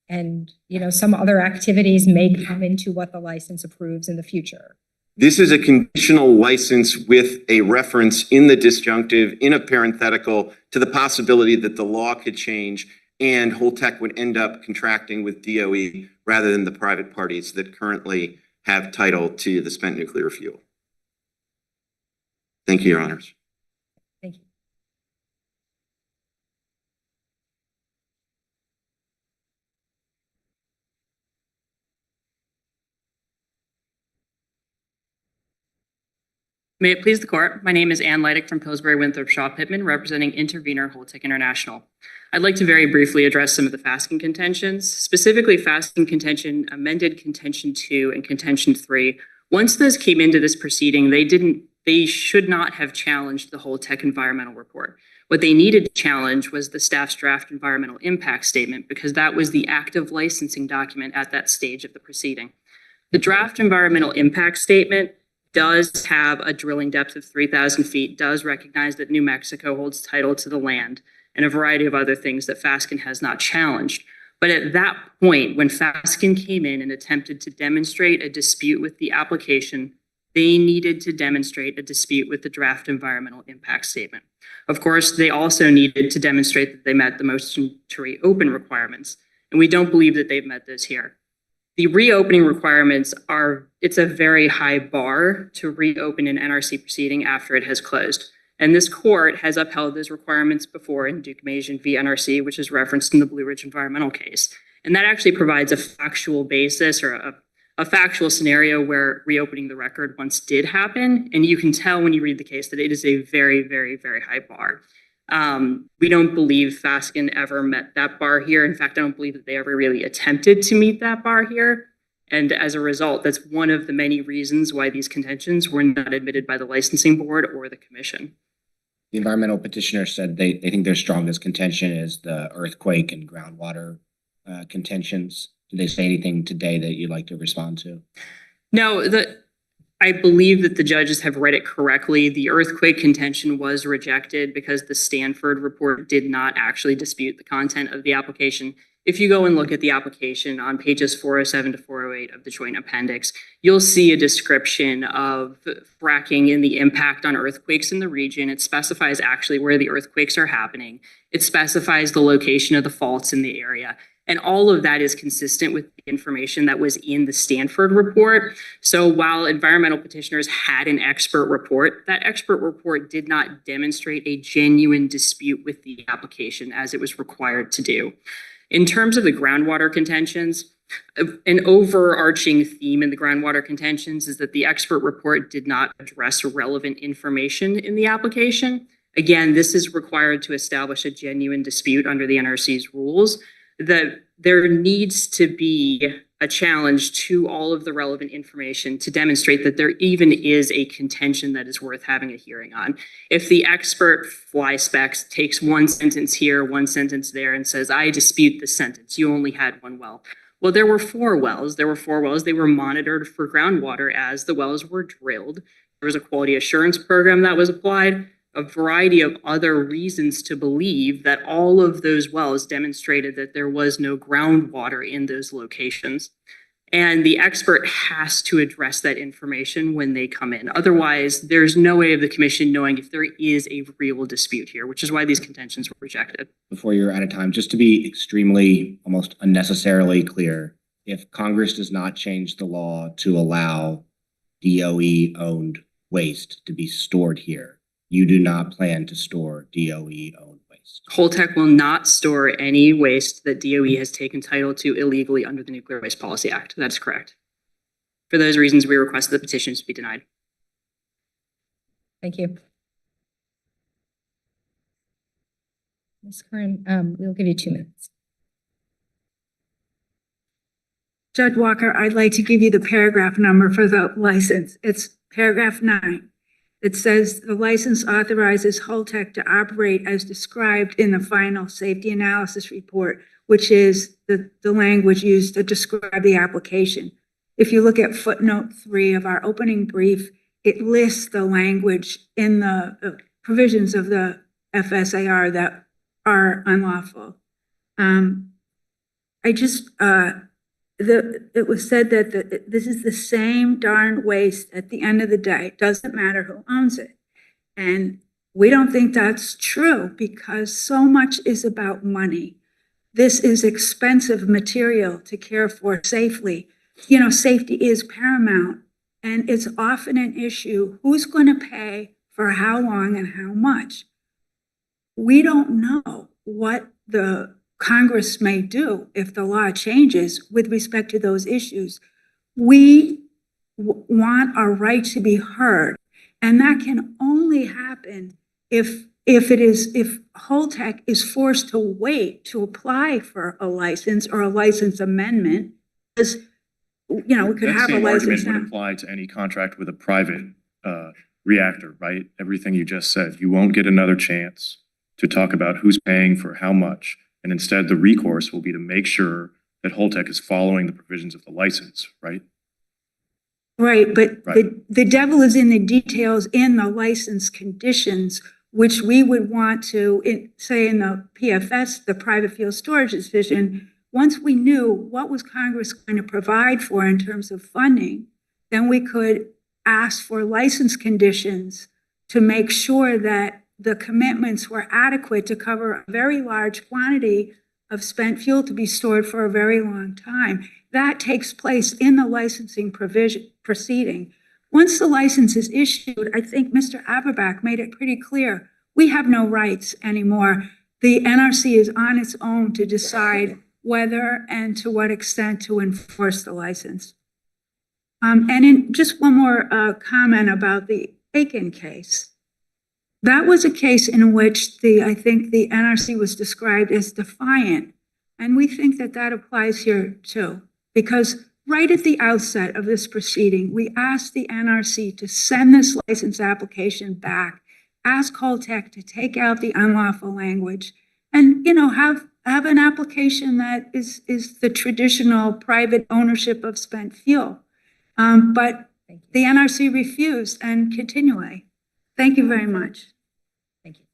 Speaker 3: and some other activities may come into what the license approves in the future.
Speaker 11: This is a conditional license with a reference in the disjunctive, in a parenthetical, to the possibility that the law could change and Holtec would end up contracting with DOE rather than the private parties that currently have title to the spent nuclear fuel. Thank you, Your Honors.
Speaker 3: Thank you.
Speaker 12: May it please the court, my name is Ann Leidick from Pillsbury Winthrop Shaw Pittman, representing Intervenor Holtec International. I'd like to very briefly address some of the FASCN contentions, specifically FASCN contention, amended contention 2 and contention 3. Once those came into this proceeding, they should not have challenged the Holtec environmental report. What they needed to challenge was the staff's draft environmental impact statement, because that was the active licensing document at that stage of the proceeding. The draft environmental impact statement does have a drilling depth of 3,000 feet, does recognize that New Mexico holds title to the land, and a variety of other things that FASCN has not challenged. But at that point, when FASCN came in and attempted to demonstrate a dispute with the application, they needed to demonstrate a dispute with the draft environmental impact statement. Of course, they also needed to demonstrate that they met the motion to reopen requirements, and we don't believe that they've met those here. The reopening requirements it's a very high bar to reopen an NRC proceeding after it has closed. And this court has upheld those requirements before in Duke Majan v. NRC, which is referenced in the Blue Ridge environmental case. And that actually provides a factual basis or a factual scenario where reopening the record once did happen. And you can tell when you read the case that it is a very, very, very high bar. We don't believe FASCN ever met that bar here. In fact, I don't believe that they ever really attempted to meet that bar here. And as a result, that's one of the many reasons why these contentions were not admitted by the licensing board or the commission.
Speaker 4: The environmental petitioner said they think their strongest contention is the earthquake and groundwater contentions. Did they say anything today that you'd like to respond to?
Speaker 12: No, I believe that the judges have read it correctly. The earthquake contention was rejected because the Stanford report did not actually dispute the content of the application. If you go and look at the application on pages 407 to 408 of the joint appendix, you'll see a description of fracking and the impact on earthquakes in the region. It specifies actually where the earthquakes are happening. It specifies the location of the faults in the area. And all of that is consistent with the information that was in the Stanford report. So while environmental petitioners had an expert report, that expert report did not demonstrate a genuine dispute with the application as it was required to do. In terms of the groundwater contentions, an overarching theme in the groundwater contentions is that the expert report did not address relevant information in the application. Again, this is required to establish a genuine dispute under the NRC's rules. That there needs to be a challenge to all of the relevant information to demonstrate that there even is a contention that is worth having a hearing on. If the expert fly specs takes one sentence here, one sentence there, and says, I dispute this sentence, you only had one well. Well, there were four wells. They were monitored for groundwater as the wells were drilled. There was a quality assurance program that was applied. A variety of other reasons to believe that all of those wells demonstrated that there was no groundwater in those locations. And the expert has to address that information when they come in. Otherwise, there's no way of the commission knowing if there is a real dispute here, which is why these contentions were rejected.
Speaker 4: Before you're out of time, just to be extremely, almost unnecessarily clear, if Congress does not change the law to allow DOE-owned waste to be stored here, you do not plan to store DOE-owned waste.
Speaker 12: Holtec will not store any waste that DOE has taken title to illegally under the Nuclear Waste Policy Act. That's correct. For those reasons, we request the petitions to be denied.
Speaker 3: Thank you. Ms. Curran, we'll give you 2 minutes.
Speaker 7: Judge Walker, I'd like to give you the paragraph number for the license. It's paragraph 9. It says the license authorizes Holtec to operate as described in the final safety analysis report, which is the language used to describe the application. If you look at footnote 3 of our opening brief, it lists the language in the provisions of the FSAR that are unlawful. It was said that this is the same darn waste at the end of the day. It doesn't matter who owns it. And we don't think that's true because so much is about money. This is expensive material to care for safely. You know, safety is paramount and it's often an issue. Who's going to pay for how long and how much? We don't know what the Congress may do if the law changes with respect to those issues. We want our right to be heard, and that can only happen if Holtec is forced to wait to apply for a license or a license amendment, because we could have a license now.
Speaker 6: That same argument would apply to any contract with a private reactor, right? Everything you just said. You won't get another chance to talk about who's paying for how much. And instead, the recourse will be to make sure that Holtec is following the provisions of the license, right?
Speaker 7: Right, but the devil is in the details in the license conditions, which we would want to, say in the PFS, the private fuel storage division, once we knew what was Congress going to provide for in terms of funding, then we could ask for license conditions to make sure that the commitments were adequate to cover a very large quantity of spent fuel to be stored for a very long time. That takes place in the licensing proceeding. Once the license is issued, I think Mr. Averbach made it pretty clear, we have no rights anymore. The NRC is on its own to decide whether and to what extent to enforce the license. And in just one more comment about the Aiken case. That was a case in which I think the NRC was described as defiant. And we think that that applies here too, because right at the outset of this proceeding, we asked the NRC to send this license application back, ask Holtec to take out the unlawful language, and, you know, have an application that is the traditional private ownership of spent fuel. But the NRC refused and continually. Thank you very much.
Speaker 3: Thank you.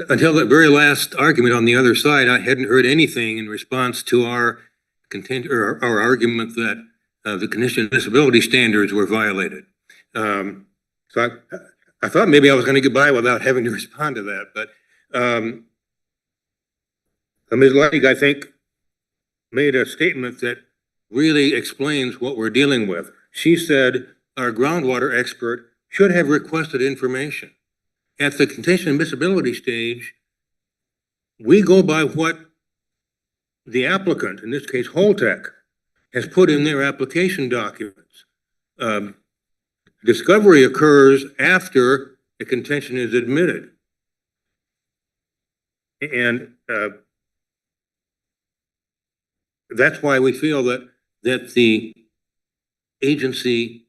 Speaker 8: Until the very last argument on the other side, I hadn't heard anything in response to our our argument that the condition of disability standards were violated. So I thought maybe I was going to get by without having to respond to that, but Ms. Legg, I think, made a statement that really explains what we're dealing with. She said our groundwater expert should have requested information. At the condition of disability stage, we go by what the applicant, in this case Holtec, has put in their application documents. Discovery occurs after the contention is admitted. And that's why we feel that the agency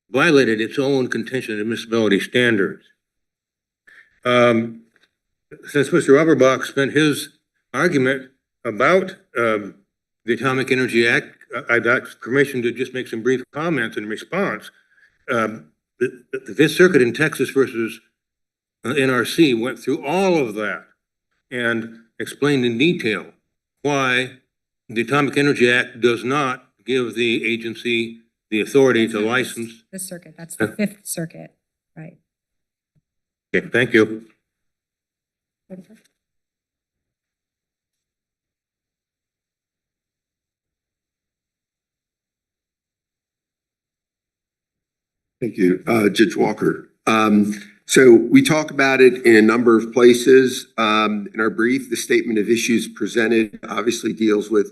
Speaker 8: violated its own contention of admissibility standards. Since Mr. Averbach spent his argument about the Atomic Energy Act, I'd ask permission to just make some brief comments in response. The Fifth Circuit in Texas versus NRC went through all of that and explained in detail why the Atomic Energy Act does not give the agency the authority to license.
Speaker 3: The circuit, that's the Fifth Circuit, right?
Speaker 8: Okay, thank you.
Speaker 9: Thank you, Judge Walker. So we talk about it in a number of places. In our brief, the statement of issues presented obviously deals with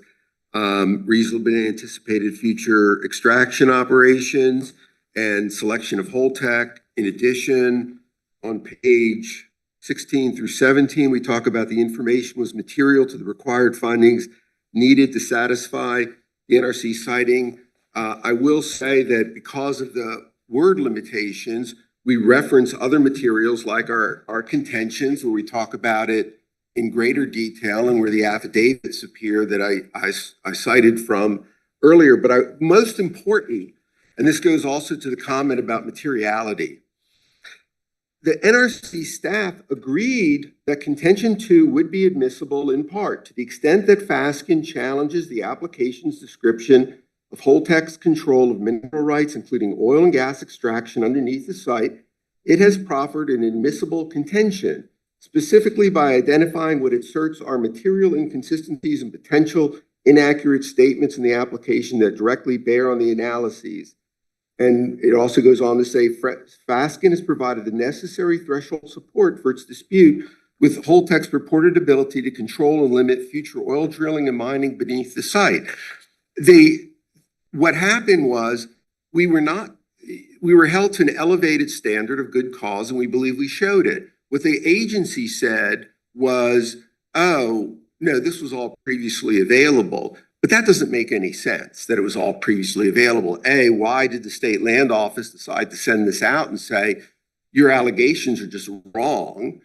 Speaker 9: reasonably anticipated future extraction operations and selection of Holtec. In addition, on page 16 through 17, we talk about the information was material to the required findings needed to satisfy the NRC citing. I will say that because of the word limitations, we reference other materials like our contentions, where we talk about it in greater detail and where the affidavits appear that I cited from earlier. But most important, and this goes also to the comment about materiality, the NRC staff agreed that contention 2 would be admissible in part to the extent that Fasken challenges the application's description of Holtec's control of mineral rights, including oil and gas extraction underneath the site. It has proffered an admissible contention, specifically by identifying what it asserts are material inconsistencies and potential inaccurate statements in the application that directly bear on the analyses. And it also goes on to say, Fasken has provided the necessary threshold support for its dispute with Holtec's purported ability to control and limit future oil drilling and mining beneath the site. What happened was we were held to an elevated standard of good cause, and we believe we showed it. What the agency said was, oh, no, this was all previously available. But that doesn't make any sense, that it was all previously available. A, why did the state land office decide to send this out and say, your allegations are just wrong?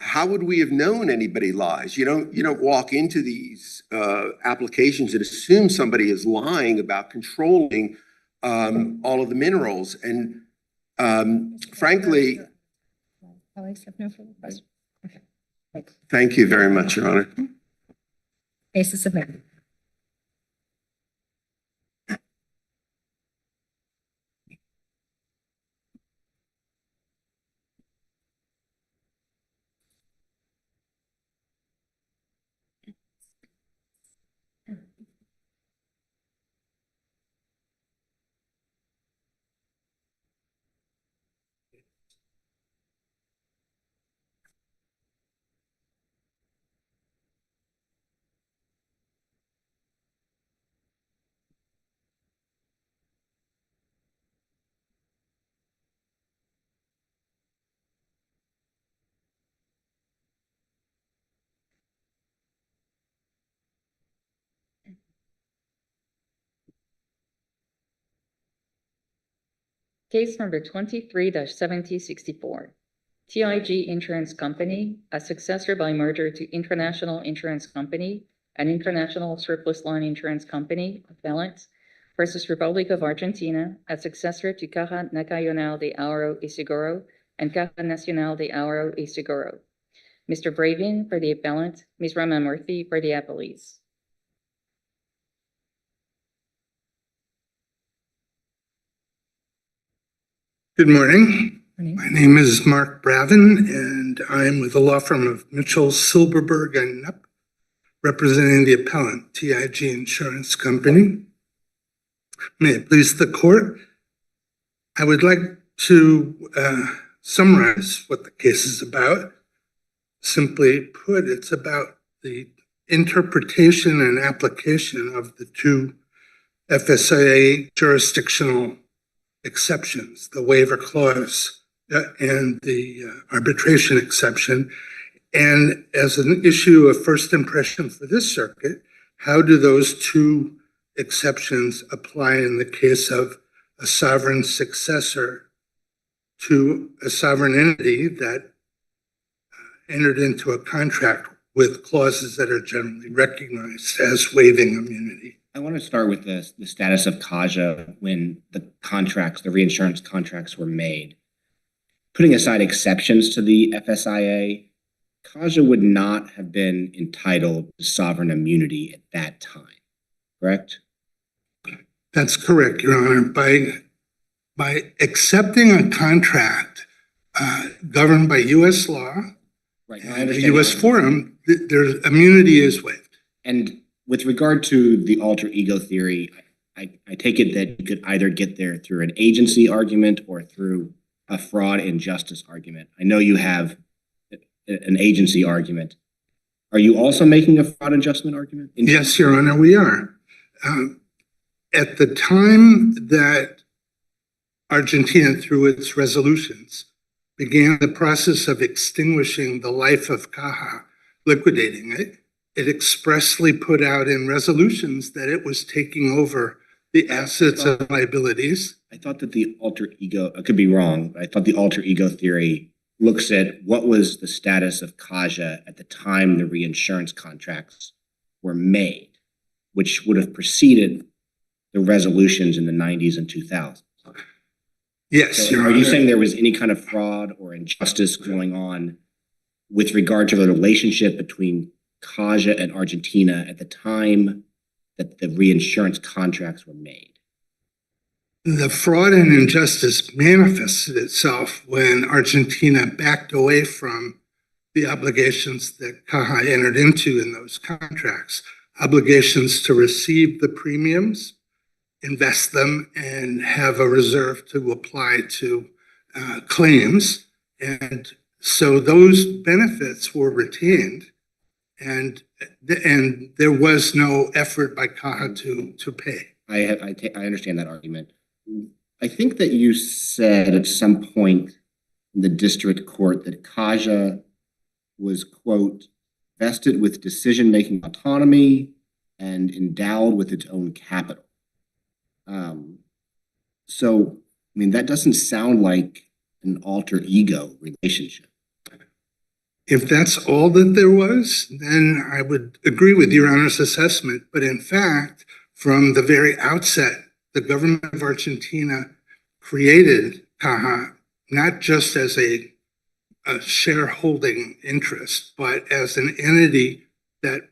Speaker 9: How would we have known anybody lies? You don't walk into these applications and assume somebody is lying about controlling all of the minerals. And frankly,
Speaker 3: Colleagues have no further questions. Okay.
Speaker 9: thank you very much, Your Honor.
Speaker 3: Case is submitted.
Speaker 1: Case number 23-7064. TIG Insurance Company, a successor by merger to International Insurance Company, an international surplus line insurance company, Appellant, versus Republic of Argentina, a successor to Caja Nacional de Ahorro y Seguro and Caja Nacional de Ahorro y Seguro. Mr. Bravin for the appellant, Ms. Ramamurthy for the appellees.
Speaker 13: Good morning.
Speaker 3: Morning.
Speaker 13: My name is Mark Bravin, and I'm with the law firm of Mitchell, Silberberg, and Knupp, representing the appellant, TIG Insurance Company. May it please the court, I would like to summarize what the case is about. Simply put, it's about the interpretation and application of the two FSIA jurisdictional exceptions, the waiver clause and the arbitration exception. And as an issue of first impression for this circuit, how do those two exceptions apply in the case of a sovereign successor to a sovereign entity that entered into a contract with clauses that are generally recognized as waiving immunity?
Speaker 4: I want to start with the status of CAJA when the reinsurance contracts were made. Putting aside exceptions to the FSIA, CAJA would not have been entitled to sovereign immunity at that time, correct?
Speaker 13: That's correct, Your Honor. By accepting a contract governed by U.S. law,
Speaker 4: Right.
Speaker 13: and the U.S. forum, their immunity is waived.
Speaker 4: And with regard to the alter ego theory, I take it that you could either get there through an agency argument or through a fraud and justice argument. I know you have an agency argument. Are you also making a fraud and adjustment argument?
Speaker 13: Yes, Your Honor, we are. At the time that Argentina, through its resolutions, began the process of extinguishing the life of Caja, liquidating it, it expressly put out in resolutions that it was taking over the assets and liabilities.
Speaker 4: I thought that the alter ego, I could be wrong, but I thought the alter ego theory looks at what was the status of CAJA at the time the reinsurance contracts were made, which would have preceded the resolutions in the 90s and 2000s.
Speaker 13: Yes,
Speaker 4: So
Speaker 13: Your
Speaker 4: are you
Speaker 13: Honor.
Speaker 4: saying there was any kind of fraud or injustice going on with regard to the relationship between CAJA and Argentina at the time that the reinsurance contracts were made?
Speaker 13: The fraud and injustice manifested itself when Argentina backed away from the obligations that Caja entered into in those contracts, obligations to receive the premiums, invest them, and have a reserve to apply to claims. And so those benefits were retained, and there was no effort by Caja to pay.
Speaker 4: I understand that argument. I think that you said at some point in the district court that CAJA was, quote, vested with decision-making autonomy and endowed with its own capital. So, I mean, that doesn't sound like an alter ego relationship.
Speaker 13: If that's all that there was, then I would agree with Your Honor's assessment. But in fact, from the very outset, the government of Argentina created Caja not just as a shareholding interest, but as an entity that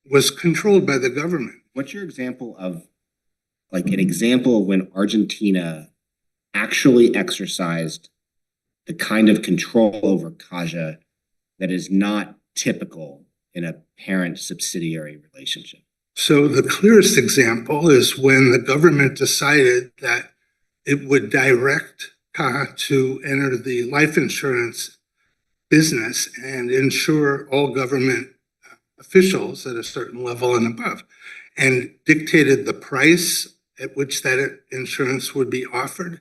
Speaker 13: was controlled by the government.
Speaker 4: What's your example of, like, an example of when Argentina actually exercised the kind of control over CAJA that is not typical in a parent-subsidiary relationship?
Speaker 13: So the clearest example is when the government decided that it would direct Caja to enter the life insurance business and insure all government officials at a certain level and above, and dictated the price at which that insurance would be offered,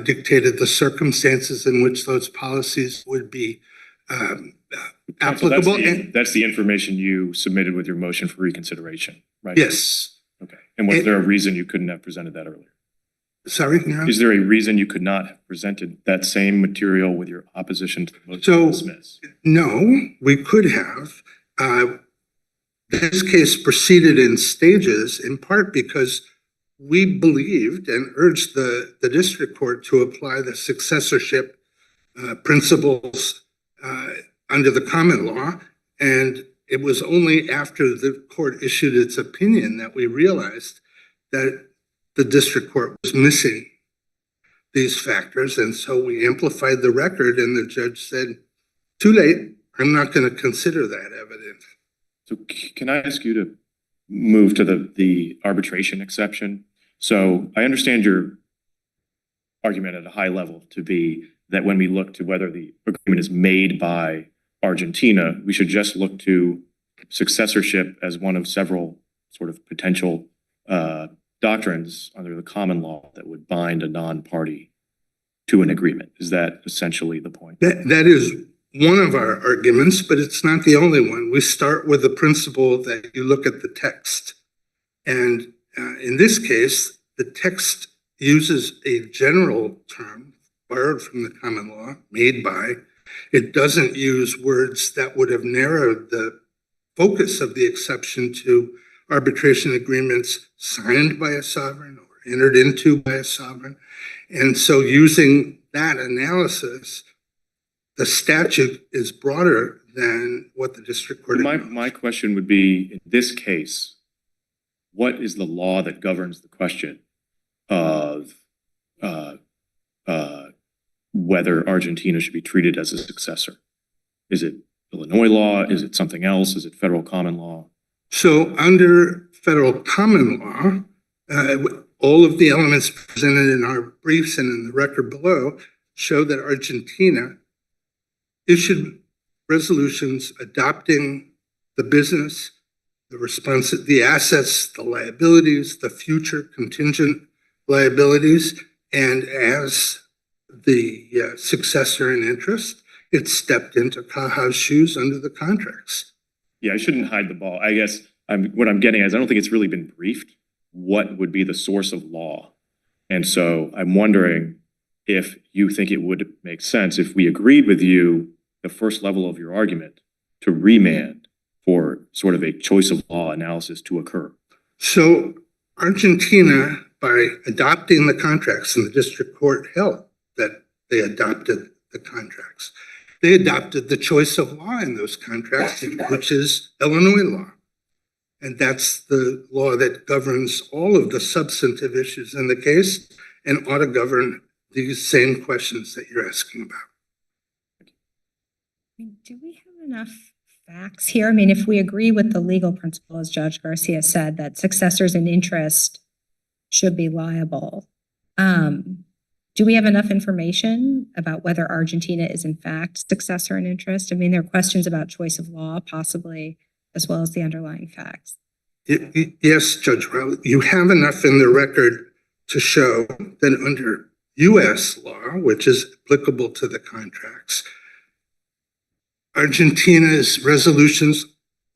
Speaker 13: dictated the circumstances in which those policies would be applicable.
Speaker 6: That's the information you submitted with your motion for reconsideration, right?
Speaker 13: Yes.
Speaker 6: Okay. And was there a reason you couldn't have presented that earlier?
Speaker 13: Sorry? Your Honor?
Speaker 6: Is there a reason you could not have presented that same material with your opposition to the motion
Speaker 13: So-
Speaker 6: to dismiss?
Speaker 13: No, we could have. This case proceeded in stages, in part because we believed and urged the district court to apply the successorship principles under the common law. And it was only after the court issued its opinion that we realized that the district court was missing these factors. And so we amplified the record, and the judge said, too late, I'm not going to consider that evidence.
Speaker 6: So can I ask you to move to the arbitration exception? So I understand your argument at a high level to be that when we look to whether the agreement is made by Argentina, we should just look to successorship as one of several sort of potential doctrines under the common law that would bind a non-party to an agreement. Is that essentially the point?
Speaker 13: That is one of our arguments, but it's not the only one. We start with the principle that you look at the text. And in this case, the text uses a general term borrowed from the common law, made by. It doesn't use words that would have narrowed the focus of the exception to arbitration agreements signed by a sovereign or entered into by a sovereign. And so using that analysis, the statute is broader than what the district court.
Speaker 6: My question would be, in this case, what is the law that governs the question of whether Argentina should be treated as a successor? Is it Illinois law? Is it something else? Is it federal common law?
Speaker 13: So under federal common law, all of the elements presented in our briefs and in the record below show that Argentina issued resolutions adopting the business, the assets, the liabilities, the future contingent liabilities, and as the successor in interest, it stepped into Caja's shoes under the contracts.
Speaker 6: Yeah, I shouldn't hide the ball. I guess what I'm getting at is I don't think it's really been briefed what would be the source of law. And so I'm wondering if you think it would make sense if we agreed with you, the first level of your argument, to remand for sort of a choice of law analysis to occur.
Speaker 13: So Argentina, by adopting the contracts, and the district court held that they adopted the contracts, they adopted the choice of law in those contracts, which is Illinois law. And that's the law that governs all of the substantive issues in the case and ought to govern these same questions that you're asking about.
Speaker 3: Do we have enough facts here? I mean, if we agree with the legal principle, as Judge Garcia said, that successors in interest should be liable, do we have enough information about whether Argentina is in fact successor in interest? I mean, there are questions about choice of law, possibly, as well as the underlying facts.
Speaker 13: Yes, Judge Rowley, you have enough in the record to show that under U.S. law, which is applicable to the contracts, Argentina's resolutions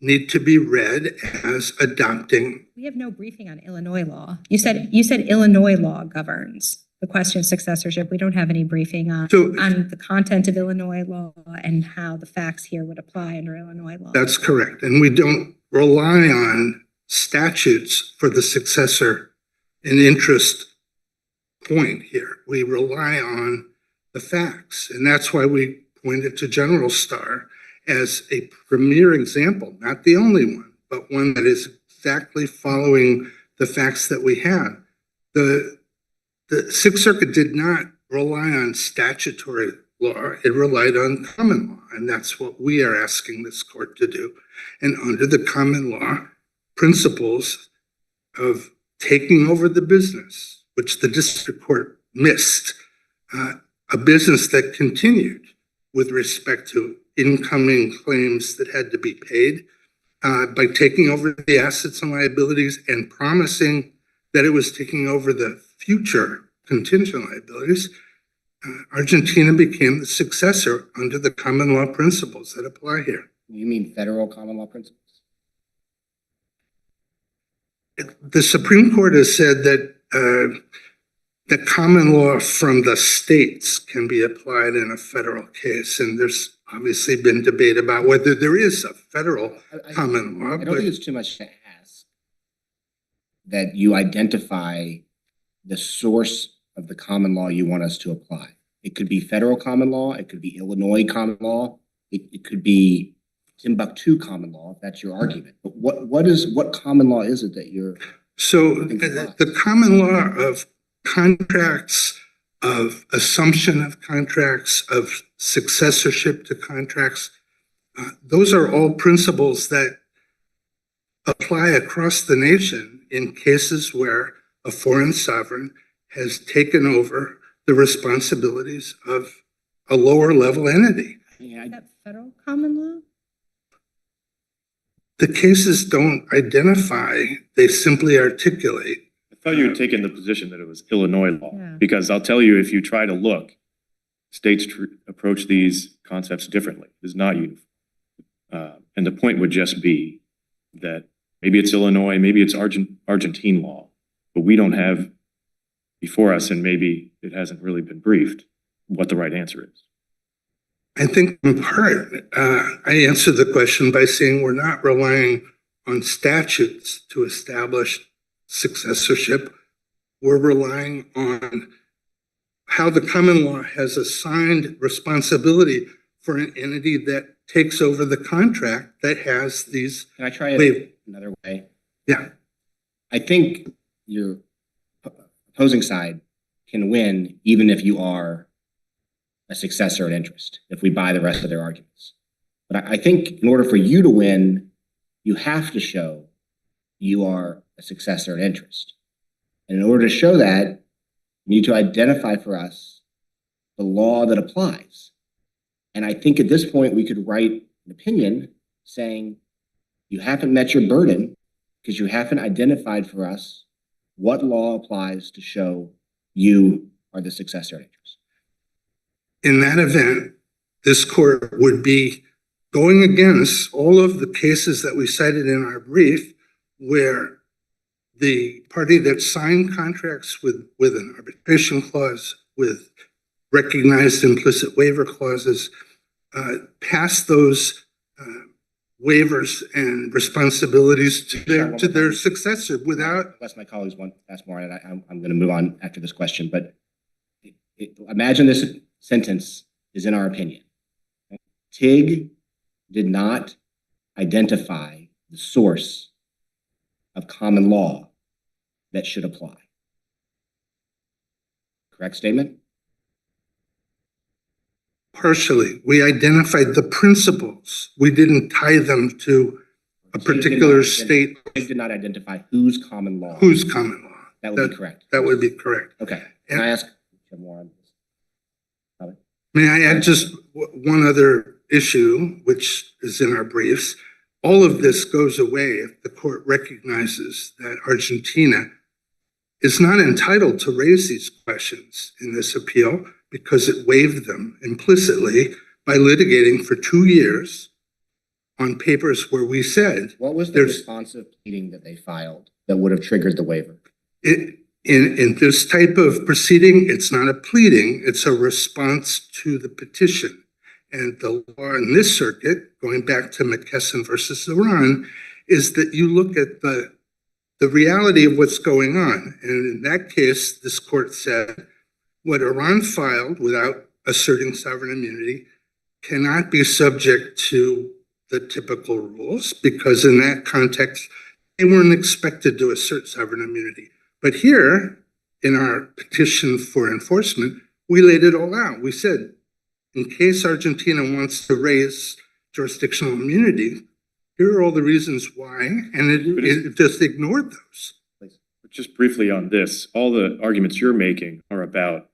Speaker 13: need to be read as adopting.
Speaker 3: We have no briefing on Illinois law. You said Illinois law governs the question of successorship. We don't have any briefing on the content of Illinois law and how the facts here would apply under Illinois law.
Speaker 13: That's correct. And we don't rely on statutes for the successor in interest point here. We rely on the facts. And that's why we pointed to General Starr as a premier example, not the only one, but one that is exactly following the facts that we have. The Sixth Circuit did not rely on statutory law. It relied on common law. And that's what we are asking this court to do. And under the common law principles of taking over the business, which the district court missed, a business that continued with respect to incoming claims that had to be paid, by taking over the assets and liabilities and promising that it was taking over the future contingent liabilities, Argentina became the successor under the common law principles that apply here.
Speaker 4: You mean federal common law principles?
Speaker 13: The Supreme Court has said that the common law from the states can be applied in a federal case. And there's obviously been debate about whether there is a federal common law.
Speaker 4: I don't think it's too much to ask that you identify the source of the common law you want us to apply. It could be federal common law, it could be Illinois common law, it could be Timbuktu common law, if that's your argument. But what common law is it that you're...
Speaker 13: So the common law of contracts, of assumption of contracts, of successorship to contracts, those are all principles that apply across the nation in cases where a foreign sovereign has taken over the responsibilities of a lower level entity.
Speaker 3: Is that federal common law?
Speaker 13: The cases don't identify, they simply articulate.
Speaker 6: I thought you had taken the position that it was Illinois law,
Speaker 3: Yeah.
Speaker 6: because I'll tell you, if you try to look, states approach these concepts differently. It's not uniform. And the point would just be that maybe it's Illinois, maybe it's Argentine law, but we don't have before us, and maybe it hasn't really been briefed, what the right answer is.
Speaker 13: I think in part, I answered the question by saying we're not relying on statutes to establish successorship. We're relying on how the common law has assigned responsibility for an entity that takes over the contract that has these.
Speaker 4: Can I try it another way?
Speaker 13: Yeah.
Speaker 4: I think your opposing side can win even if you are a successor in interest, if we buy the rest of their arguments. But I think in order for you to win, you have to show you are a successor in interest. And in order to show that, you need to identify for us the law that applies. And I think at this point, we could write an opinion saying you haven't met your burden because you haven't identified for us what law applies to show you are the successor in interest.
Speaker 13: In that event, this court would be going against all of the cases that we cited in our brief where the party that signed contracts with an arbitration clause, with recognized implicit waiver clauses, passed those waivers and responsibilities to their successor without.
Speaker 4: Unless my colleagues want to ask more, and I'm going to move on after this question, but imagine this sentence is in our opinion. TIG did not identify the source of common law that should apply. Correct statement?
Speaker 13: Partially. We identified the principles. We didn't tie them to a particular state.
Speaker 4: TIG did not identify whose common law.
Speaker 13: Whose common law.
Speaker 4: That would be correct.
Speaker 13: That would be correct.
Speaker 4: Okay. Can I ask more on this?
Speaker 13: May I add just one other issue, which is in our briefs? All of this goes away if the court recognizes that Argentina is not entitled to raise these questions in this appeal because it waived them implicitly by litigating for 2 years on papers where we said.
Speaker 4: What was the responsive pleading that they filed that would have triggered the waiver?
Speaker 13: In this type of proceeding, it's not a pleading, it's a response to the petition. And the law in this circuit, going back to McKesson versus Iran, is that you look at the reality of what's going on. And in that case, this court said, what Iran filed without asserting sovereign immunity cannot be subject to the typical rules, because in that context, they weren't expected to assert sovereign immunity. But here, in our petition for enforcement, we laid it all out. We said, in case Argentina wants to raise jurisdictional immunity, here are all the reasons why, and it just ignored those.
Speaker 6: Just briefly on this, all the arguments you're making are about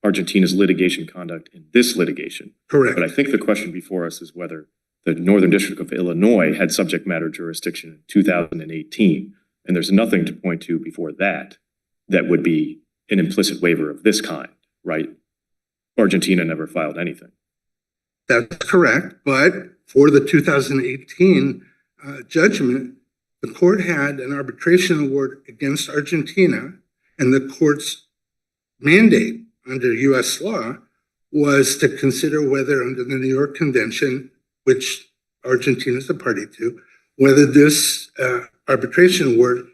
Speaker 6: Argentina's litigation conduct in this litigation.
Speaker 13: Correct.
Speaker 6: But I think the question before us is whether the Northern District of Illinois had subject matter jurisdiction in 2018. And there's nothing to point to before that would be an implicit waiver of this kind, right? Argentina never filed anything.
Speaker 13: That's correct. But for the 2018 judgment, the court had an arbitration award against Argentina, and the court's mandate under US law was to consider whether under the New York Convention, which Argentina is a party to, whether this arbitration award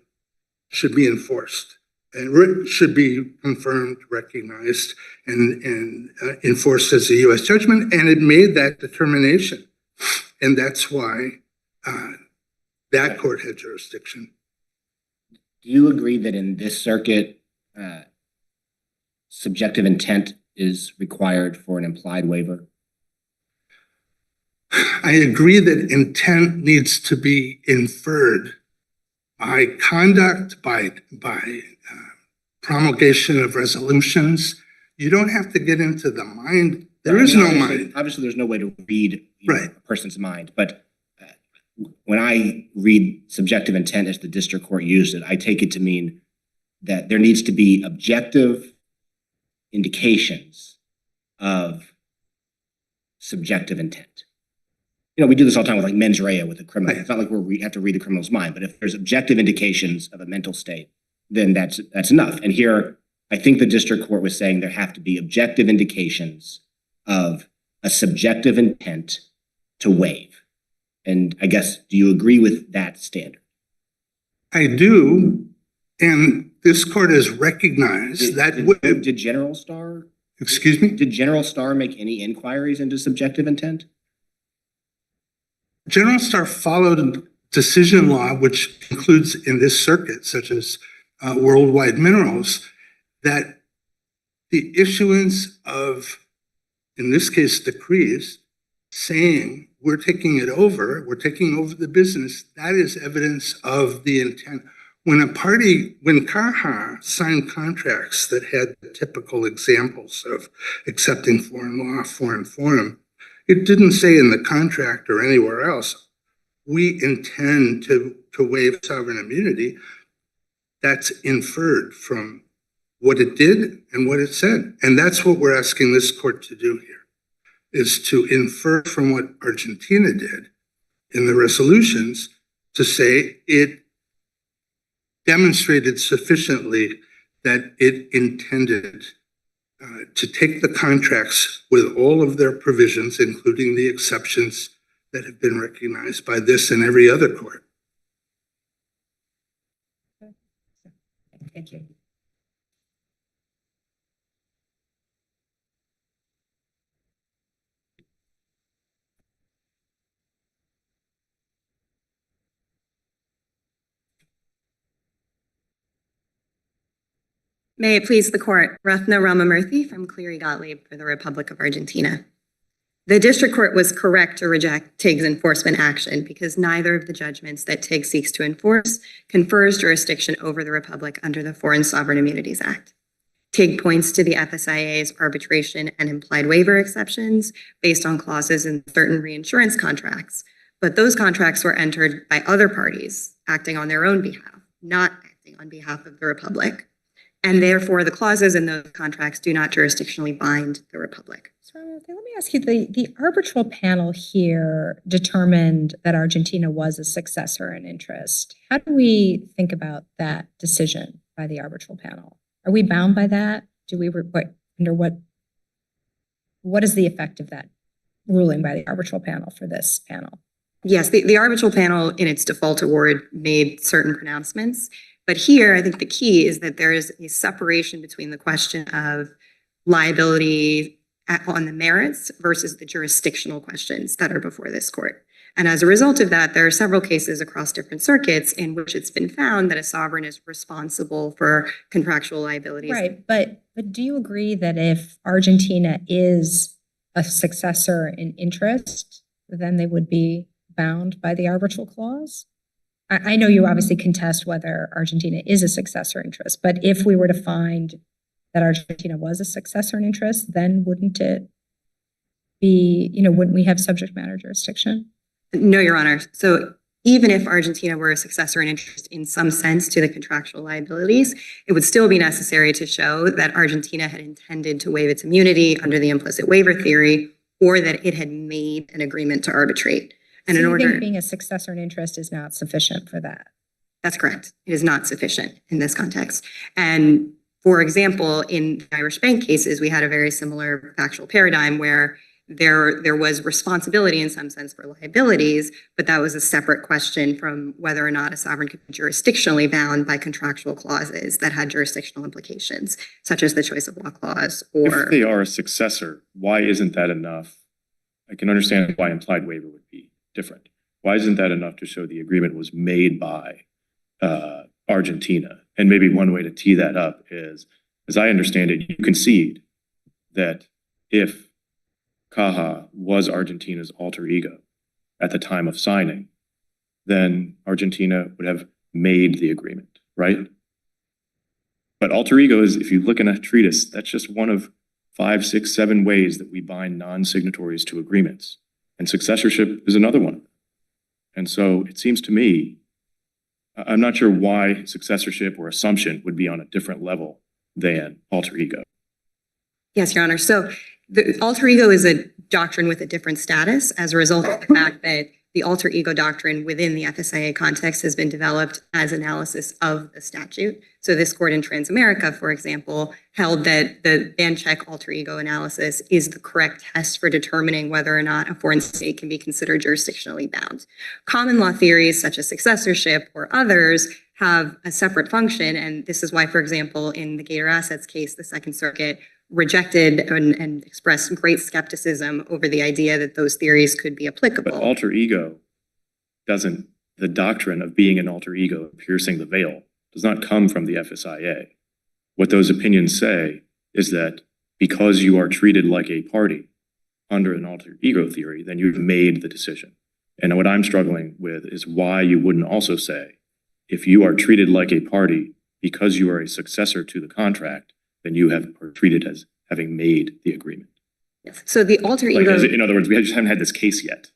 Speaker 13: should be enforced and should be confirmed, recognized, and enforced as a US judgment. And it made that determination. And that's why that court had jurisdiction.
Speaker 4: Do you agree that in this circuit, subjective intent is required for an implied waiver?
Speaker 13: I agree that intent needs to be inferred by conduct, by promulgation of resolutions. You don't have to get into the mind. There is no mind.
Speaker 4: Obviously, there's no way to read
Speaker 13: Right.
Speaker 4: a person's mind, but when I read subjective intent as the district court used it, I take it to mean that there needs to be objective indications of subjective intent. You know, we do this all the time with like mens rea with a criminal. It's not like we have to read the criminal's mind, but if there's objective indications of a mental state, then that's enough. And here, I think the district court was saying there have to be objective indications of a subjective intent to waive. And I guess, do you agree with that standard?
Speaker 13: I do. And this court has recognized
Speaker 4: Did General Starr?
Speaker 13: Excuse me?
Speaker 4: Did General Starr make any inquiries into subjective intent?
Speaker 13: General Starr followed decision law, which includes in this circuit, such as worldwide minerals, that the issuance of, in this case, decrees saying we're taking the business, that is evidence of the intent. When Caja signed contracts that had typical examples of accepting foreign law, foreign forum, it didn't say in the contract or anywhere else, we intend to waive sovereign immunity. That's inferred from what it did and what it said. And that's what we're asking this court to do here, is to infer from what Argentina did in the resolutions to say it demonstrated sufficiently that it intended to take the contracts with all of their provisions, including the exceptions that have been recognized by this and every other court.
Speaker 3: Thank you.
Speaker 14: May it please the court, Ratna Ramamurthy from Cleary Gottlieb for the Republic of Argentina. The district court was correct to reject TIG's enforcement action because neither of the judgments that TIG seeks to enforce confers jurisdiction over the Republic under the Foreign Sovereign Immunities Act. TIG points to the FSIA's arbitration and implied waiver exceptions based on clauses in certain reinsurance contracts, but those contracts were entered by other parties acting on their own behalf, not acting on behalf of the Republic. And therefore, the clauses in those contracts do not jurisdictionally bind the Republic.
Speaker 3: So let me ask you, the arbitral panel here determined that Argentina was a successor in interest. How do we think about that decision by the arbitral panel? Are we bound by that? What is the effect of that ruling by the arbitral panel for this panel?
Speaker 14: Yes, the arbitral panel in its default award made certain pronouncements. But here, I think the key is that there is a separation between the question of liability on the merits versus the jurisdictional questions that are before this court. And as a result of that, there are several cases across different circuits in which it's been found that a sovereign is responsible for contractual liabilities.
Speaker 3: Right, but do you agree that if Argentina is a successor in interest, then they would be bound by the arbitral clause? I know you obviously contest whether Argentina is a successor in interest, but if we were to find that Argentina was a successor in interest, then wouldn't it be, wouldn't we have subject matter jurisdiction?
Speaker 14: No, Your Honor. So even if Argentina were a successor in interest in some sense to the contractual liabilities, it would still be necessary to show that Argentina had intended to waive its immunity under the implicit waiver theory, or that it had made an agreement to arbitrate. And
Speaker 3: So you think being a successor in interest is not sufficient for that?
Speaker 14: That's correct. It is not sufficient in this context. And For example, in the Irish bank cases, we had a very similar factual paradigm where there was responsibility in some sense for liabilities, but that was a separate question from whether or not a sovereign could be jurisdictionally bound by contractual clauses that had jurisdictional implications, such as the choice of law clause or...
Speaker 6: If they are a successor, why isn't that enough? I can understand why implied waiver would be different. Why isn't that enough to show the agreement was made by Argentina? And maybe one way to tee that up is, as I understand it, you concede that if Caja was Argentina's alter ego at the time of signing, then Argentina would have made the agreement, right? But alter ego is, if you look in a treatise, that's just one of 5, 6, 7 ways that we bind non-signatories to agreements. And successorship is another one. And so it seems to me, I'm not sure why successorship or assumption would be on a different level than alter ego.
Speaker 14: Yes, Your Honor. So the alter ego is a doctrine with a different status as a result of the fact that the alter ego doctrine within the FSIA context has been developed as analysis of the statute. So this court in Transamerica, for example, held that the ban check alter ego analysis is the correct test for determining whether or not a foreign state can be considered jurisdictionally bound. Common law theories such as successorship or others have a separate function. And this is why, for example, in the Gator Assets case, the Second Circuit rejected and expressed great skepticism over the idea that those theories could be applicable.
Speaker 6: But alter ego doesn't, the doctrine of being an alter ego, piercing the veil, does not come from the FSIA. What those opinions say is that because you are treated like a party under an alter ego theory, then you've made the decision. And what I'm struggling with is why you wouldn't also say, if you are treated like a party because you are a successor to the contract, then you are treated as having made the agreement.
Speaker 14: Yes. So the alter ego...
Speaker 6: in other words, we just haven't had this case yet.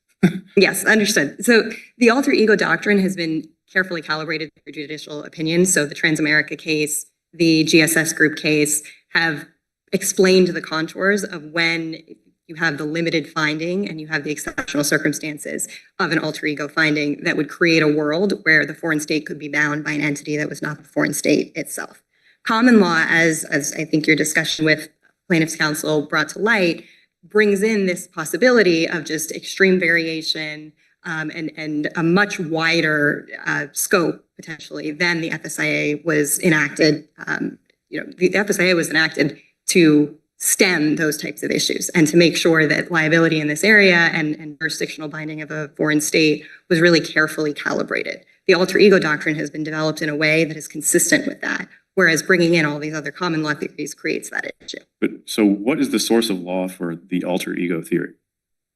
Speaker 14: Yes, understood. So the alter ego doctrine has been carefully calibrated through judicial opinions. So the Transamerica case, the GSS group case have explained the contours of when you have the limited finding and you have the exceptional circumstances of an alter ego finding that would create a world where the foreign state could be bound by an entity that was not the foreign state itself. Common law, as I think your discussion with plaintiff's counsel brought to light, brings in this possibility of just extreme variation and a much wider scope potentially than the FSIA was enacted. The FSIA was enacted to stem those types of issues and to make sure that liability in this area and jurisdictional binding of a foreign state was really carefully calibrated. The alter ego doctrine has been developed in a way that is consistent with that, whereas bringing in all these other common law theories creates that issue.
Speaker 6: But so what is the source of law for the alter ego theory?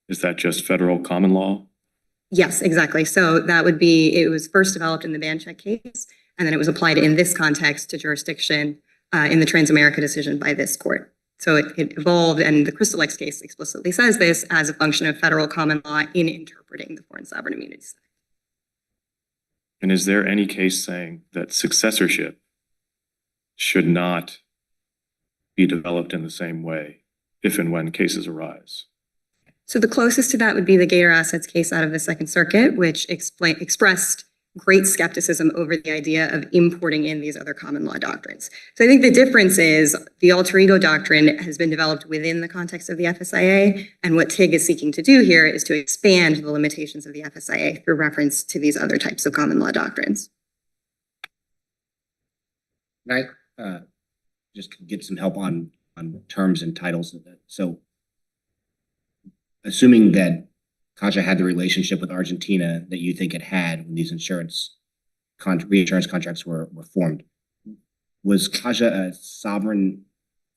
Speaker 6: Is that just federal common law?
Speaker 14: Yes, exactly. So that would be, it was first developed in the ban check case, and then it was applied in this context to jurisdiction in the Transamerica decision by this court. So it evolved, and the Crystal X case explicitly says this as a function of federal common law in interpreting the Foreign Sovereign Immunity Act.
Speaker 6: And is there any case saying that successorship should not be developed in the same way if and when cases arise?
Speaker 14: So the closest to that would be the Gator Assets case out of the Second Circuit, which expressed great skepticism over the idea of importing in these other common law doctrines. So I think the difference is the alter ego doctrine has been developed within the context of the FSIA, and what TIG is seeking to do here is to expand the limitations of the FSIA through reference to these other types of common law doctrines.
Speaker 4: Can I just get some help on terms and titles of that? So assuming that Caja had the relationship with Argentina that you think it had when these reinsurance contracts were formed, was Caja a sovereign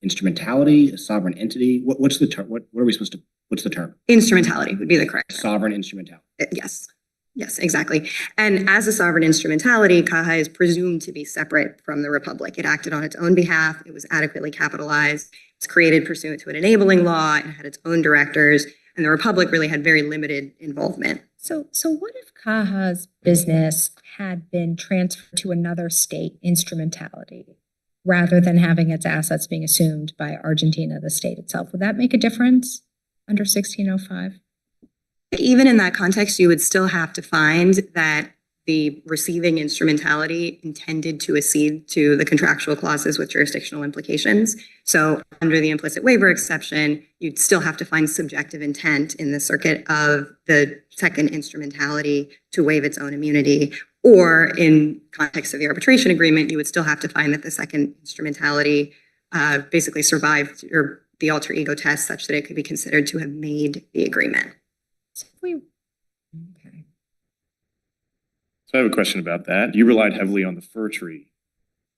Speaker 4: instrumentality, a sovereign entity? What's the term? What are we supposed to, what's the term?
Speaker 14: Instrumentality would be the correct term.
Speaker 4: Sovereign instrumentality.
Speaker 14: Yes. Yes, exactly. And as a sovereign instrumentality, Caja is presumed to be separate from the Republic. It acted on its own behalf. It was adequately capitalized. It's created pursuant to an enabling law and had its own directors. And the Republic really had very limited involvement.
Speaker 3: So what if Caja's business had been transferred to another state instrumentality rather than having its assets being assumed by Argentina, the state itself? Would that make a difference under 1605?
Speaker 14: Even in that context, you would still have to find that the receiving instrumentality intended to accede to the contractual clauses with jurisdictional implications. So under the implicit waiver exception, you'd still have to find subjective intent in the circuit of the second instrumentality to waive its own immunity. Or in context of the arbitration agreement, you would still have to find that the second instrumentality basically survived or the alter ego test such that it could be considered to have made the agreement.
Speaker 3: So if we,
Speaker 6: So I have a question about that. You relied heavily on the fir tree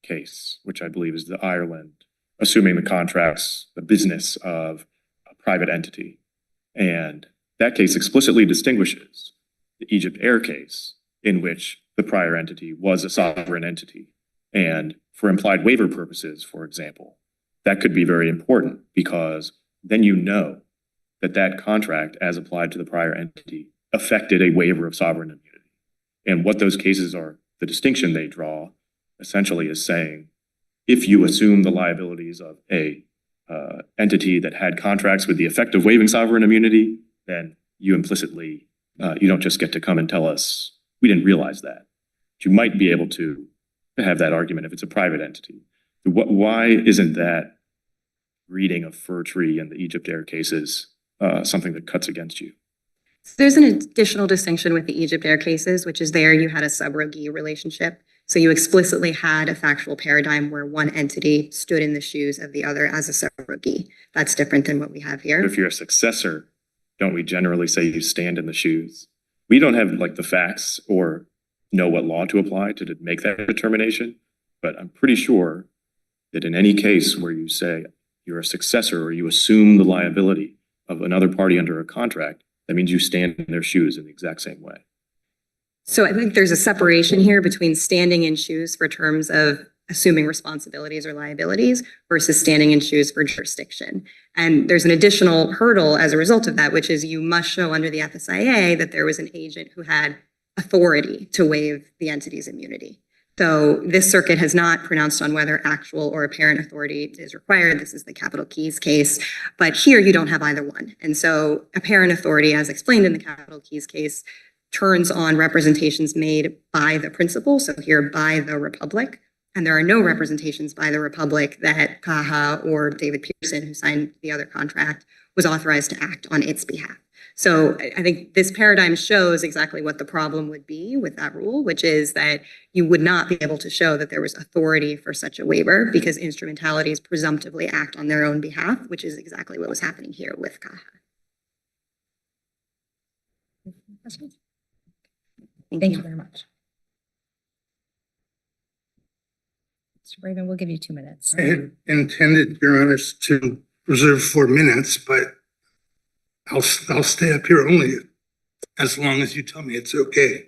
Speaker 6: case, which I believe is the Ireland, assuming the contracts, the business of a private entity. And that case explicitly distinguishes the Egypt Air case, in which the prior entity was a sovereign entity. And for implied waiver purposes, for example, that could be very important because then you know that that contract, as applied to the prior entity, affected a waiver of sovereign immunity. And what those cases are, the distinction they draw, essentially is saying, if you assume the liabilities of a entity that had contracts with the effect of waiving sovereign immunity, then you implicitly, you don't just get to come and tell us, we didn't realize that. But you might be able to have that argument if it's a private entity. Why isn't that reading of fir tree and the Egypt Air cases something that cuts against you?
Speaker 14: So there's an additional distinction with the Egypt Air cases, which is there you had a subrogee relationship. So you explicitly had a factual paradigm where one entity stood in the shoes of the other as a subrogee. That's different than what we have here.
Speaker 6: If you're a successor, don't we generally say you stand in the shoes? We don't have like the facts or know what law to apply to make that determination, but I'm pretty sure that in any case where you say you're a successor or you assume the liability of another party under a contract, that means you stand in their shoes in the exact same way.
Speaker 14: So I think there's a separation here between standing in shoes for terms of assuming responsibilities or liabilities versus standing in shoes for jurisdiction. And there's an additional hurdle as a result of that, which is you must show under the FSIA that there was an agent who had authority to waive the entity's immunity. So this circuit has not pronounced on whether actual or apparent authority is required. This is the Capital Keys case, but here you don't have either one. And so apparent authority, as explained in the Capital Keys case, turns on representations made by the principal, so here by the Republic. And there are no representations by the Republic that Kaha or David Pearson, who signed the other contract, was authorized to act on its behalf. So I think this paradigm shows exactly what the problem would be with that rule, which is that you would not be able to show that there was authority for such a waiver because instrumentalities presumptively act on their own behalf, which is exactly what was happening here with Kaha.
Speaker 3: thank you very much. Mr. Braven, we'll give you 2 minutes.
Speaker 13: I had intended, Your Honor, to reserve 4 minutes, but I'll stay up here only as long as you tell me it's okay.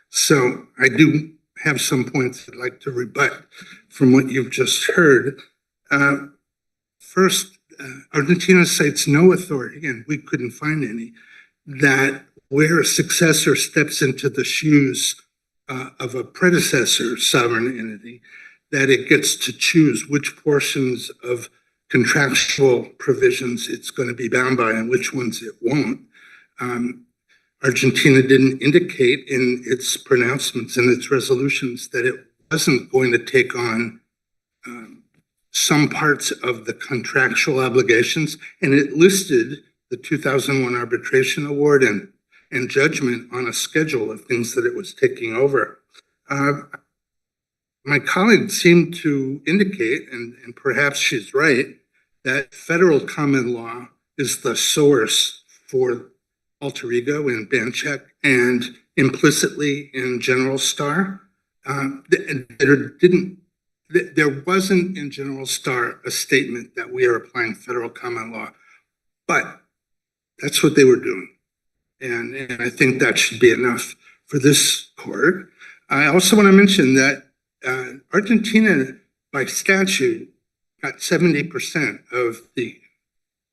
Speaker 13: So I do have some points I'd like to rebut from what you've just heard. First, Argentina cites no authority, and we couldn't find any, that where a successor steps into the shoes of a predecessor sovereign entity, that it gets to choose which portions of contractual provisions it's going to be bound by and which ones it won't. Argentina didn't indicate in its pronouncements and its resolutions that it wasn't going to take on some parts of the contractual obligations, and it listed the 2001 arbitration award and judgment on a schedule of things that it was taking over. My colleague seemed to indicate, and perhaps she's right, that federal common law is the source for alter ego in Banchek and implicitly in General Starr. There wasn't in General Starr a statement that we are applying federal common law, but that's what they were doing. And I think that should be enough for this court. I also want to mention that Argentina, by statute, got 70% of the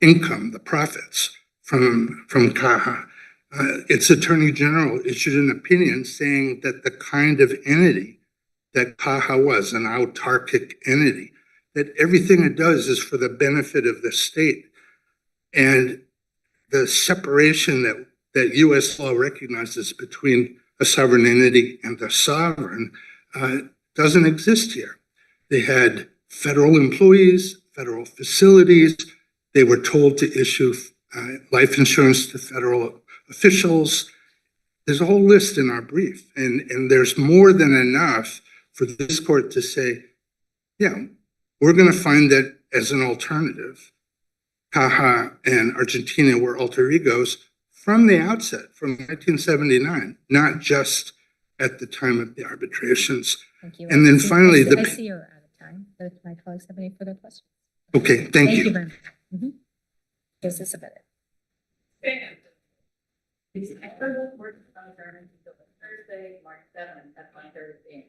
Speaker 13: income, the profits from Kaha. Its attorney general issued an opinion saying that the kind of entity that Kaha was, an autarkic entity, that everything it does is for the benefit of the state. And the separation that U.S. law recognizes between a sovereign entity and the sovereign doesn't exist here. They had federal employees, federal facilities. They were told to issue life insurance to federal officials. There's a whole list in our brief, and there's more than enough for this court to say, yeah, we're going to find that as an alternative. Caja and Argentina were alter egos from the outset, from 1979, not just at the time of the arbitrations.
Speaker 3: Thank you.
Speaker 13: And then finally,
Speaker 3: I see you're out of time, but if my colleagues have any further questions.
Speaker 13: Okay, thank you.
Speaker 3: very much. Justice Abetted.
Speaker 1: These equitable court adjourned until Thursday, March 7th at 1:30 p.m.